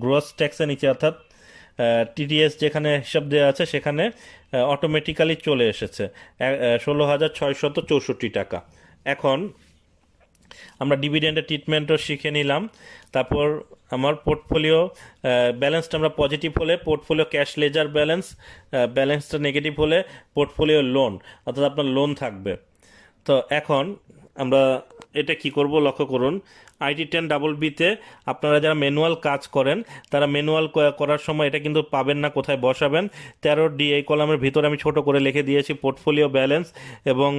গ্রোস ট্যাক্সের নিচে, অর্থাৎ টিডিএস যেখানে হিসাব দেওয়া আছে সেখানে অটোমেটিক্যালি চলে এসেছে 16,664 টাকা। এখন আমরা ডিভিডেন্ডের ট্রিটমেন্টও শিখে নিলাম। তারপর আমার পোর্টফোলিও ব্যালেন্সটা আমরা পজিটিভ হলে পোর্টফোলিও ক্যাশ লেজার ব্যালেন্সটা নেগেটিভ হলে পোর্টফোলিও লোন, অর্থাৎ আপনার লোন থাকবে। তো এখন আমরা এটা কি করব লক্ষ্য করুন, IT10BB-তে আপনারা যারা ম্যানুয়াল কাজ করেন তারা ম্যানুয়াল করার সময় এটা কিন্তু পাবেন না কোথায় বসাবেন। 13D এই কলামের ভিতরে আমি ছোট করে লিখে দিয়েছি পোর্টফোলিও ব্যালেন্স, এবং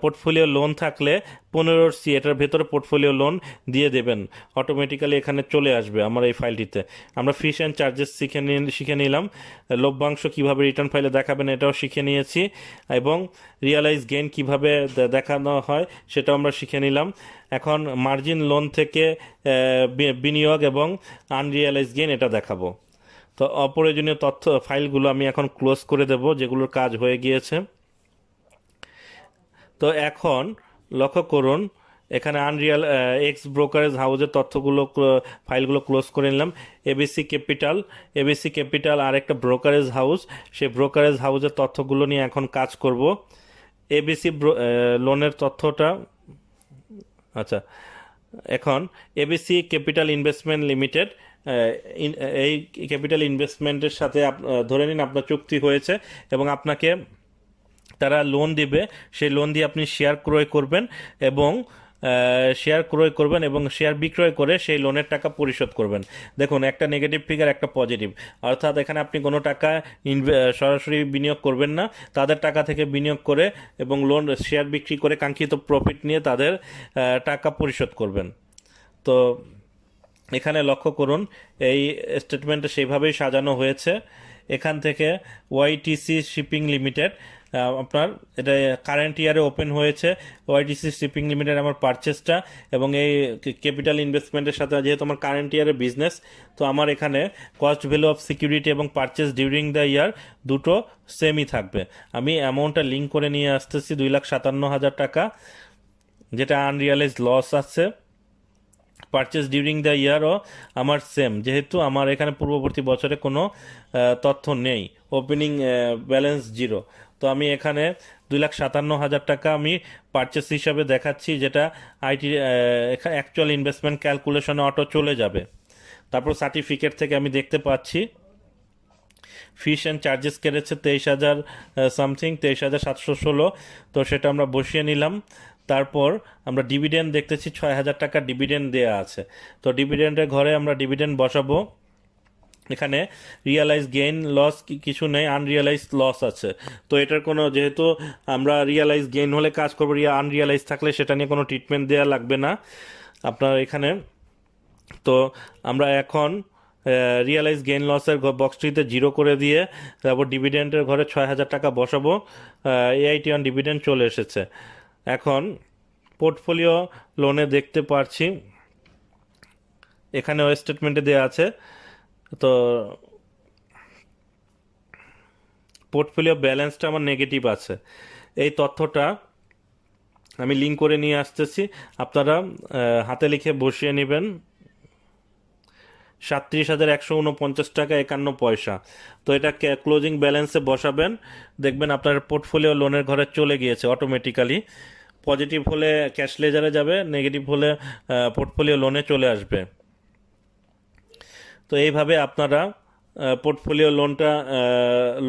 পোর্টফোলিও লোন থাকলে 15C এটার ভেতরে পোর্টফোলিও লোন দিয়ে দেবেন, অটোমেটিক্যালি এখানে চলে আসবে আমার এই ফাইলটিতে। আমরা ফিস অ্যান্ড চার্জেস শিখে নিলাম, লভ্যাংশ কীভাবে রিটার্ন ফাইলে দেখাবেন এটাও শিখে নিয়েছি, এবং রিয়ালাইজ গেইন কীভাবে দেখানো হয় সেটাও আমরা শিখে নিলাম। এখন মার্জিন লোন থেকে বিনিয়োগ এবং আনরিয়ালাইজ গেইন এটা দেখাবো। তো অপ্রয়োজনীয় তথ্য ফাইলগুলো আমি এখন ক্লোজ করে দেব যেগুলোর কাজ হয়ে গিয়েছে। তো এখন লক্ষ্য করুন, এখানে আনরিয়াল এক্স ব্রোকারেজ হাউসের তথ্যগুলো ফাইলগুলো ক্লোজ করে নিলাম। এবিসি ক্যাপিটাল আর একটা ব্রোকারেজ হাউস, সেই ব্রোকারেজ হাউসের তথ্যগুলো নিয়ে এখন কাজ করব। এবিসি লোনের তথ্যটা, আচ্ছা, এখন এবিসি ক্যাপিটাল ইনভেস্টমেন্ট লিমিটেড, এই ক্যাপিটাল ইনভেস্টমেন্টের সাথে ধরে নিন আপনার চুক্তি হয়েছে এবং আপনাকে তারা লোন দিবে। সেই লোন দিয়ে আপনি শেয়ার ক্রয় করবেন এবং শেয়ার বিক্রয় করে সেই লোনের টাকা পরিশোধ করবেন। দেখুন, একটা নেগেটিভ ফিগার, একটা পজিটিভ, অর্থাৎ এখানে আপনি কোনো টাকা সরাসরি বিনিয়োগ করবেন না, তাদের টাকা থেকে বিনিয়োগ করে এবং লোন শেয়ার বিক্রি করে কাঙ্ক্ষিত প্রফিট নিয়ে তাদের টাকা পরিশোধ করবেন। তো এখানে লক্ষ্য করুন, এই স্টেটমেন্টে সেইভাবেই সাজানো হয়েছে। এখান থেকে ওয়াইটিসি শিপিং লিমিটেড, আপনার এটা কারেন্ট ইয়ারে ওপেন হয়েছে। ওয়াইটিসি শিপিং লিমিটেড আমার পারচেসটা, এবং এই ক্যাপিটাল ইনভেস্টমেন্টের সাথে যেহেতু আমার কারেন্ট ইয়ারের বিজনেস, তো আমার এখানে কস্ট ভ্যালু অফ সিকিউরিটি এবং পারচেস ডিউরিং দ্য ইয়ার দুটো সেমই থাকবে। আমি অ্যামাউন্টটা লিঙ্ক করে নিয়ে আসতেছি 2,57,000 টাকা, যেটা আনরিয়ালাইজড লস আছে। পারচেস ডিউরিং দ্য ইয়ারও আমার সেম, যেহেতু আমার এখানে পূর্ববর্তী বছরে কোনো তথ্য নেই, ওপেনিং ব্যালেন্স 0। তো আমি এখানে 2,57,000 টাকা আমি পারচেস হিসাবে দেখাচ্ছি, যেটা এখানে অ্যাকচুয়াল ইনভেস্টমেন্ট ক্যালকুলেশনে অটো চলে যাবে। তারপর সার্টিফিকেট থেকে আমি দেখতে পাচ্ছি ফিস অ্যান্ড চার্জেস কেটেছে 23,000 সামথিং, 23,716। তো সেটা আমরা বসিয়ে নিলাম। তারপর আমরা ডিভিডেন্ড দেখতেছি 6,000 টাকা ডিভিডেন্ড দেওয়া আছে। তো ডিভিডেন্ডের ঘরে আমরা ডিভিডেন্ড বসাবো। এখানে রিয়ালাইজ গেইন লস কিছু নেই, আনরিয়ালাইজ লস আছে। তো এটার কোনো, যেহেতু আমরা রিয়ালাইজ গেইন হলে কাজ করবো, আনরিয়ালাইজ থাকলে সেটা নিয়ে কোনো ট্রিটমেন্ট দেওয়া লাগবে না আপনার এখানে। তো আমরা এখন রিয়ালাইজ গেইন লসের বক্সটিতে 0 করে দিয়ে তারপর ডিভিডেন্ডের ঘরে 6,000 টাকা বসাবো। এআইটি অন ডিভিডেন্ড চলে এসেছে। এখন পোর্টফোলিও লোনে দেখতে পাচ্ছি এখানে স্টেটমেন্টে দেওয়া আছে। তো পোর্টফোলিও ব্যালেন্সটা আমার নেগেটিভ আছে, এই তথ্যটা আমি লিঙ্ক করে নিয়ে আসতেছি, আপনারা হাতে লিখে বসিয়ে নেবেন। 37,149 টাকা 51 পয়সা। তো এটা ক্লোজিং ব্যালেন্সে বসাবেন, দেখবেন আপনার পোর্টফোলিও লোনের ঘরে চলে গিয়েছে অটোমেটিক্যালি। পজিটিভ হলে ক্যাশ লেজারে যাবে, নেগেটিভ হলে পোর্টফোলিও লোনে চলে আসবে। তো এইভাবে আপনারা পোর্টফোলিও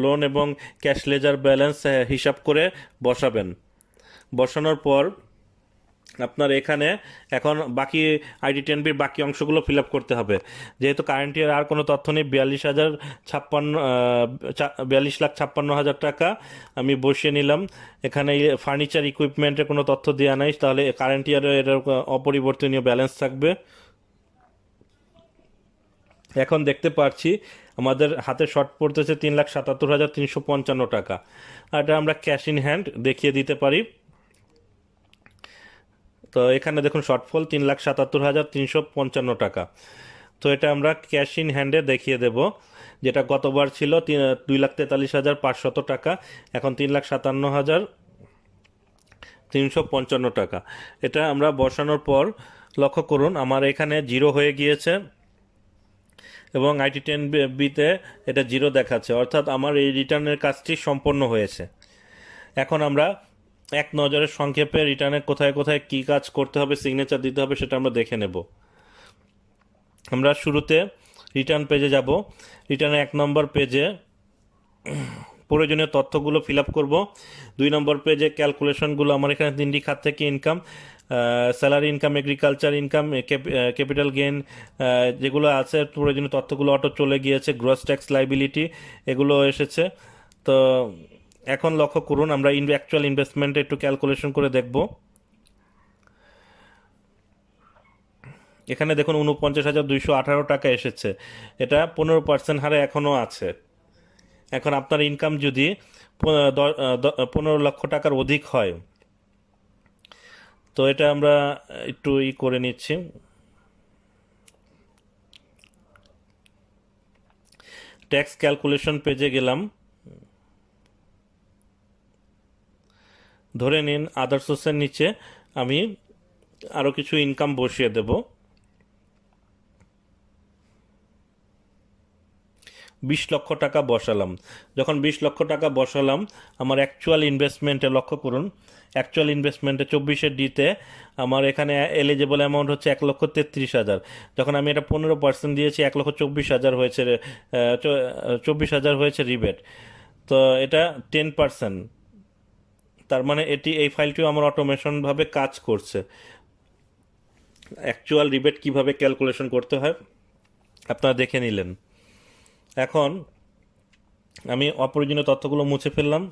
লোন এবং ক্যাশ লেজার ব্যালেন্স হিসাব করে বসাবেন। বসানোর পর আপনার এখানে এখন বাকি আইডি 10বির বাকি অংশগুলো ফিল আপ করতে হবে। যেহেতু কারেন্ট ইয়ার আর কোনো তথ্য নেই, 42,56,000 টাকা আমি বসিয়ে নিলাম। এখানে ফার্নিচার ইকুইপমেন্টের কোনো তথ্য দেওয়া নাই, তাহলে কারেন্ট ইয়ারে এর অপরিবর্তনীয় ব্যালেন্স থাকবে। এখন দেখতে পাচ্ছি আমাদের হাতে শর্ট পড়তেছে 3,77,355 টাকা। আর এটা আমরা ক্যাশ ইন হ্যান্ড দেখিয়ে দিতে পারি। তো এখানে দেখুন শর্টফল 3,77,355 টাকা। তো এটা আমরা ক্যাশ ইন হ্যান্ডে দেখিয়ে দেব, যেটা গতবার ছিল 2,43,500 টাকা, এখন 3,57,355 টাকা। এটা আমরা বসানোর পর লক্ষ্য করুন আমার এখানে জিরো হয়ে গিয়েছে এবং আইডি 10বিতে এটা জিরো দেখাচ্ছে, অর্থাৎ আমার এই রিটার্নের কাজটি সম্পন্ন হয়েছে। এখন আমরা এক নজরে সংক্ষেপে রিটার্নে কোথায় কোথায় কি কাজ করতে হবে, সিগনেচার দিতে হবে, সেটা আমরা দেখে নেব। আমরা শুরুতে রিটার্ন পেজে যাব। রিটার্নের 1 নম্বর পেজে প্রয়োজনীয় তথ্যগুলো ফিল আপ করবো। 2 নম্বর পেজে ক্যালকুলেশনগুলো আমার এখানে 3টি খাত থেকে income, salary income, agriculture income, capital gain যেগুলো আছে প্রয়োজনীয় তথ্যগুলো অটো চলে গিয়েছে, গ্রস ট্যাক্স লাইবিলিটি এগুলো এসেছে। তো এখন লক্ষ্য করুন আমরা অ্যাকচুয়াল ইনভেস্টমেন্টে একটু ক্যালকুলেশন করে দেখব। এখানে দেখুন 49,218 টাকা এসেছে, এটা 15% হারে এখনও আছে। এখন আপনার ইনকাম যদি 15 লক্ষ টাকার অধিক হয়, তো এটা আমরা একটু করে নিচ্ছি। ট্যাক্স ক্যালকুলেশন পেজে গেলাম। ধরে নিন আদার সোর্সের নিচে আমি আরও কিছু ইনকাম বসিয়ে দেব। 20 লক্ষ টাকা বসালাম। যখন 20 লক্ষ টাকা বসালাম, আমার অ্যাকচুয়াল ইনভেস্টমেন্টে লক্ষ্য করুন, অ্যাকচুয়াল ইনভেস্টমেন্টে 24 আমার এখানে এলিজেবল অ্যামাউন্ট হচ্ছে 1,33,000। যখন আমি এটা 15% দিয়েছি 1,24,000 হয়েছে, 24,000 হয়েছে রিবেট। তো এটা 10%, তার মানে এই ফাইলটিও আমার অটোমেশনভাবে কাজ করছে। অ্যাকচুয়াল রিবেট কিভাবে ক্যালকুলেশন করতে হয় আপনারা দেখে নিলেন। এখন আমি অপ্রয়োজনীয় তথ্যগুলো মুছে ফেললাম।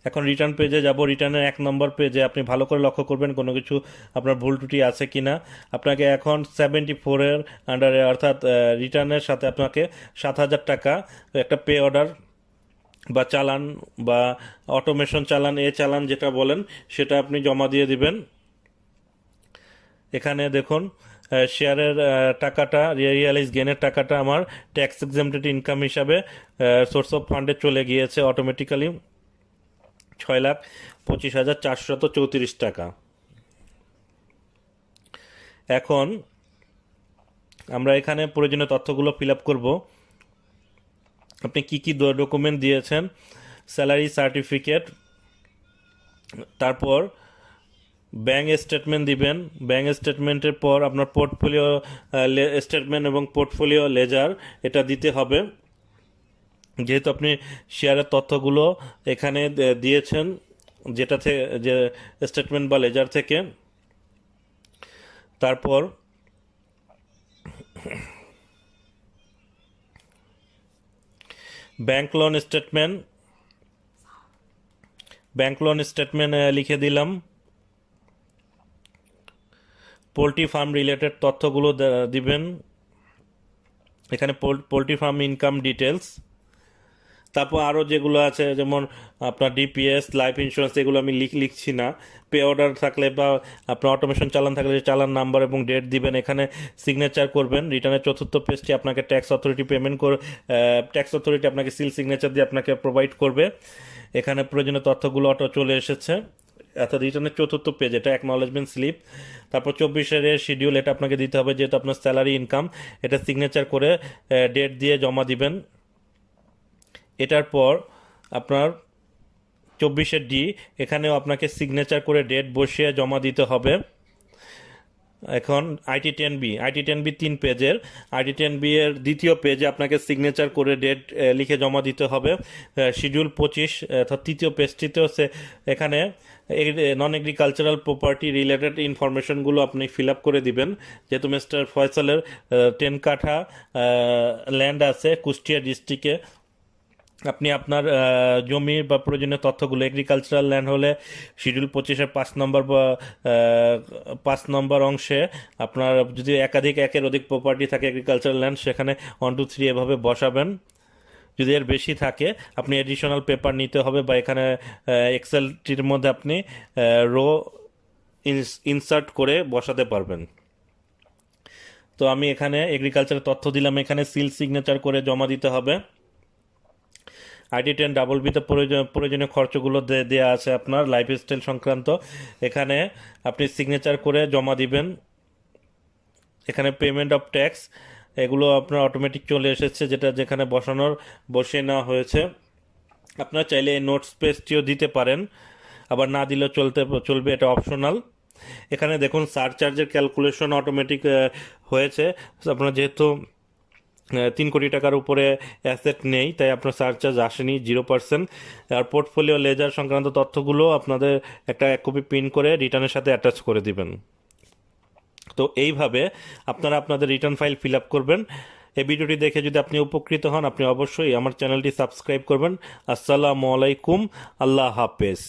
এখন রিটার্ন পেজে যাব। রিটার্নের 1 নম্বর পেজে আপনি ভালো করে লক্ষ্য করবেন কোনো কিছু আপনার ভুল ত্রুটি আছে কিনা। আপনাকে এখন 74-এর আন্ডারে, অর্থাৎ রিটার্নের সাথে আপনাকে 7,000 টাকা একটা পে অর্ডার বা চালান বা অটোমেশন চালান, চালান যেটা বলেন, সেটা আপনি জমা দিয়ে দিবেন। এখানে দেখুন শেয়ারের টাকাটা, রিয়ালাইজ গেনের টাকাটা আমার ট্যাক্স এক্সেমপ্টেড ইনকাম হিসাবে সোর্স অফ ফান্ডে চলে গিয়েছে অটোমেটিক্যালি, 6,25,434 টাকা। এখন আমরা এখানে প্রয়োজনীয় তথ্যগুলো ফিল আপ করবো। আপনি কি কি ডকুমেন্ট দিয়েছেন, স্যালারি সার্টিফিকেট, তারপর ব্যাঙ্ক স্টেটমেন্ট দিবেন। ব্যাঙ্ক স্টেটমেন্টের পর আপনার পোর্টফোলিও স্টেটমেন্ট এবং পোর্টফোলিও লেজার এটা দিতে হবে, যেহেতু আপনি শেয়ারের তথ্যগুলো এখানে দিয়েছেন, যেটা যে স্টেটমেন্ট বা লেজার থেকে। তারপর ব্যাংক লোন স্টেটমেন্ট লিখে দিলাম। পোলট্রি ফার্ম রিলেটেড তথ্যগুলো দিবেন, এখানে পোলট্রি ফার্ম ইনকাম ডিটেলস। তারপর আরও যেগুলো আছে, যেমন আপনার ডিপিএস, লাইফ ইন্স্যুরেন্স, এগুলো আমি লিখছি না। পে অর্ডার থাকলে বা আপনার অটোমেশন চালান থাকলে চালান নাম্বার এবং ডেট দিবেন, এখানে সিগনেচার করবেন। রিটার্নের 4র্থ পেজটি আপনাকে ট্যাক্স অথরিটি ট্যাক্স অথরিটি আপনাকে সিল সিগনেচার দিয়ে আপনাকে প্রোভাইড করবে। এখানে প্রয়োজনীয় তথ্যগুলো অটো চলে এসেছে, অর্থাৎ রিটার্নের 4র্থ পেজ, এটা অ্যাকনলেজমেন্ট স্লিপ। তারপর 24-এর শিডিউল, এটা আপনাকে দিতে হবে, যেহেতু আপনার স্যালারি ইনকাম, এটা সিগনেচার করে ডেট দিয়ে জমা দিবেন। এটার পর আপনার 24-এর ডি, এখানেও আপনাকে সিগনেচার করে ডেট বসিয়ে জমা দিতে হবে। এখন আইটি 10B 3 পেজের। আইটি 10B এর দ্বিতীয় পেজে আপনাকে সিগনেচার করে ডেট লিখে জমা দিতে হবে। শিডিউল 25 অর্থাৎ তৃতীয় পেজটিতে হচ্ছে এখানে নন এগ্রিকালচারাল প্রপার্টি রিলেটেড ইনফরমেশনগুলো আপনি ফিল আপ করে দিবেন। যেহেতু মিস্টার ফয়সালের 10 কাঠা ল্যান্ড আছে কুষ্টিয়া ডিস্ট্রিক্টে, আপনি আপনার জমি বা প্রয়োজনীয় তথ্যগুলো এগ্রিকালচারাল ল্যান্ড হলে শিডিউল 25-এর 5 নম্বর বা 5 নম্বর অংশে আপনার যদি একাধিক একের অধিক প্রপার্টি থাকে এগ্রিকালচারাল ল্যান্ড, সেখানে 1 2 3 এভাবে বসাবেন। যদি এর বেশি থাকে আপনি এডিশনাল পেপার নিতে হবে, বা এখানে এক্সেলটির মধ্যে আপনি রো ইনসার্ট করে বসাতে পারবেন। তো আমি এখানে এগ্রিকালচারের তথ্য দিলাম, এখানে সিল সিগনেচার করে জমা দিতে হবে। আইটি 10BB প্রয়োজনীয় খরচগুলো দেওয়া আছে আপনার লাইফস্টাইল সংক্রান্ত, এখানে আপনি সিগনেচার করে জমা দিবেন। এখানে পেমেন্ট অফ ট্যাক্স এগুলো আপনার অটোমেটিক চলে এসেছে, যেটা যেখানে বসিয়ে নেওয়া হয়েছে। আপনারা চাইলে এই নোটস পেজটিও দিতে পারেন, আবার না দিলেও চলবে, এটা অপশনাল। এখানে দেখুন সারচার্জের ক্যালকুলেশন অটোমেটিক হয়েছে। আপনার যেহেতু 3 কোটি টাকার উপরে অ্যাসেট নেই, তাই আপনার সারচার্জ আসেনি, 0%। আর পোর্টফোলিও লেজার সংক্রান্ত তথ্যগুলো আপনাদের একটা 1 কপি প্রিন্ট করে রিটার্নের সাথে অ্যাটাচ করে দিবেন। তো এইভাবে আপনারা আপনাদের রিটার্ন ফাইল ফিল আপ করবেন। এই ভিডিওটি দেখে যদি আপনি উপকৃত হন, আপনি অবশ্যই আমার চ্যানেলটি সাবস্ক্রাইব করবেন। আসসালামু আলাইকুম, আল্লাহ হাফেজ।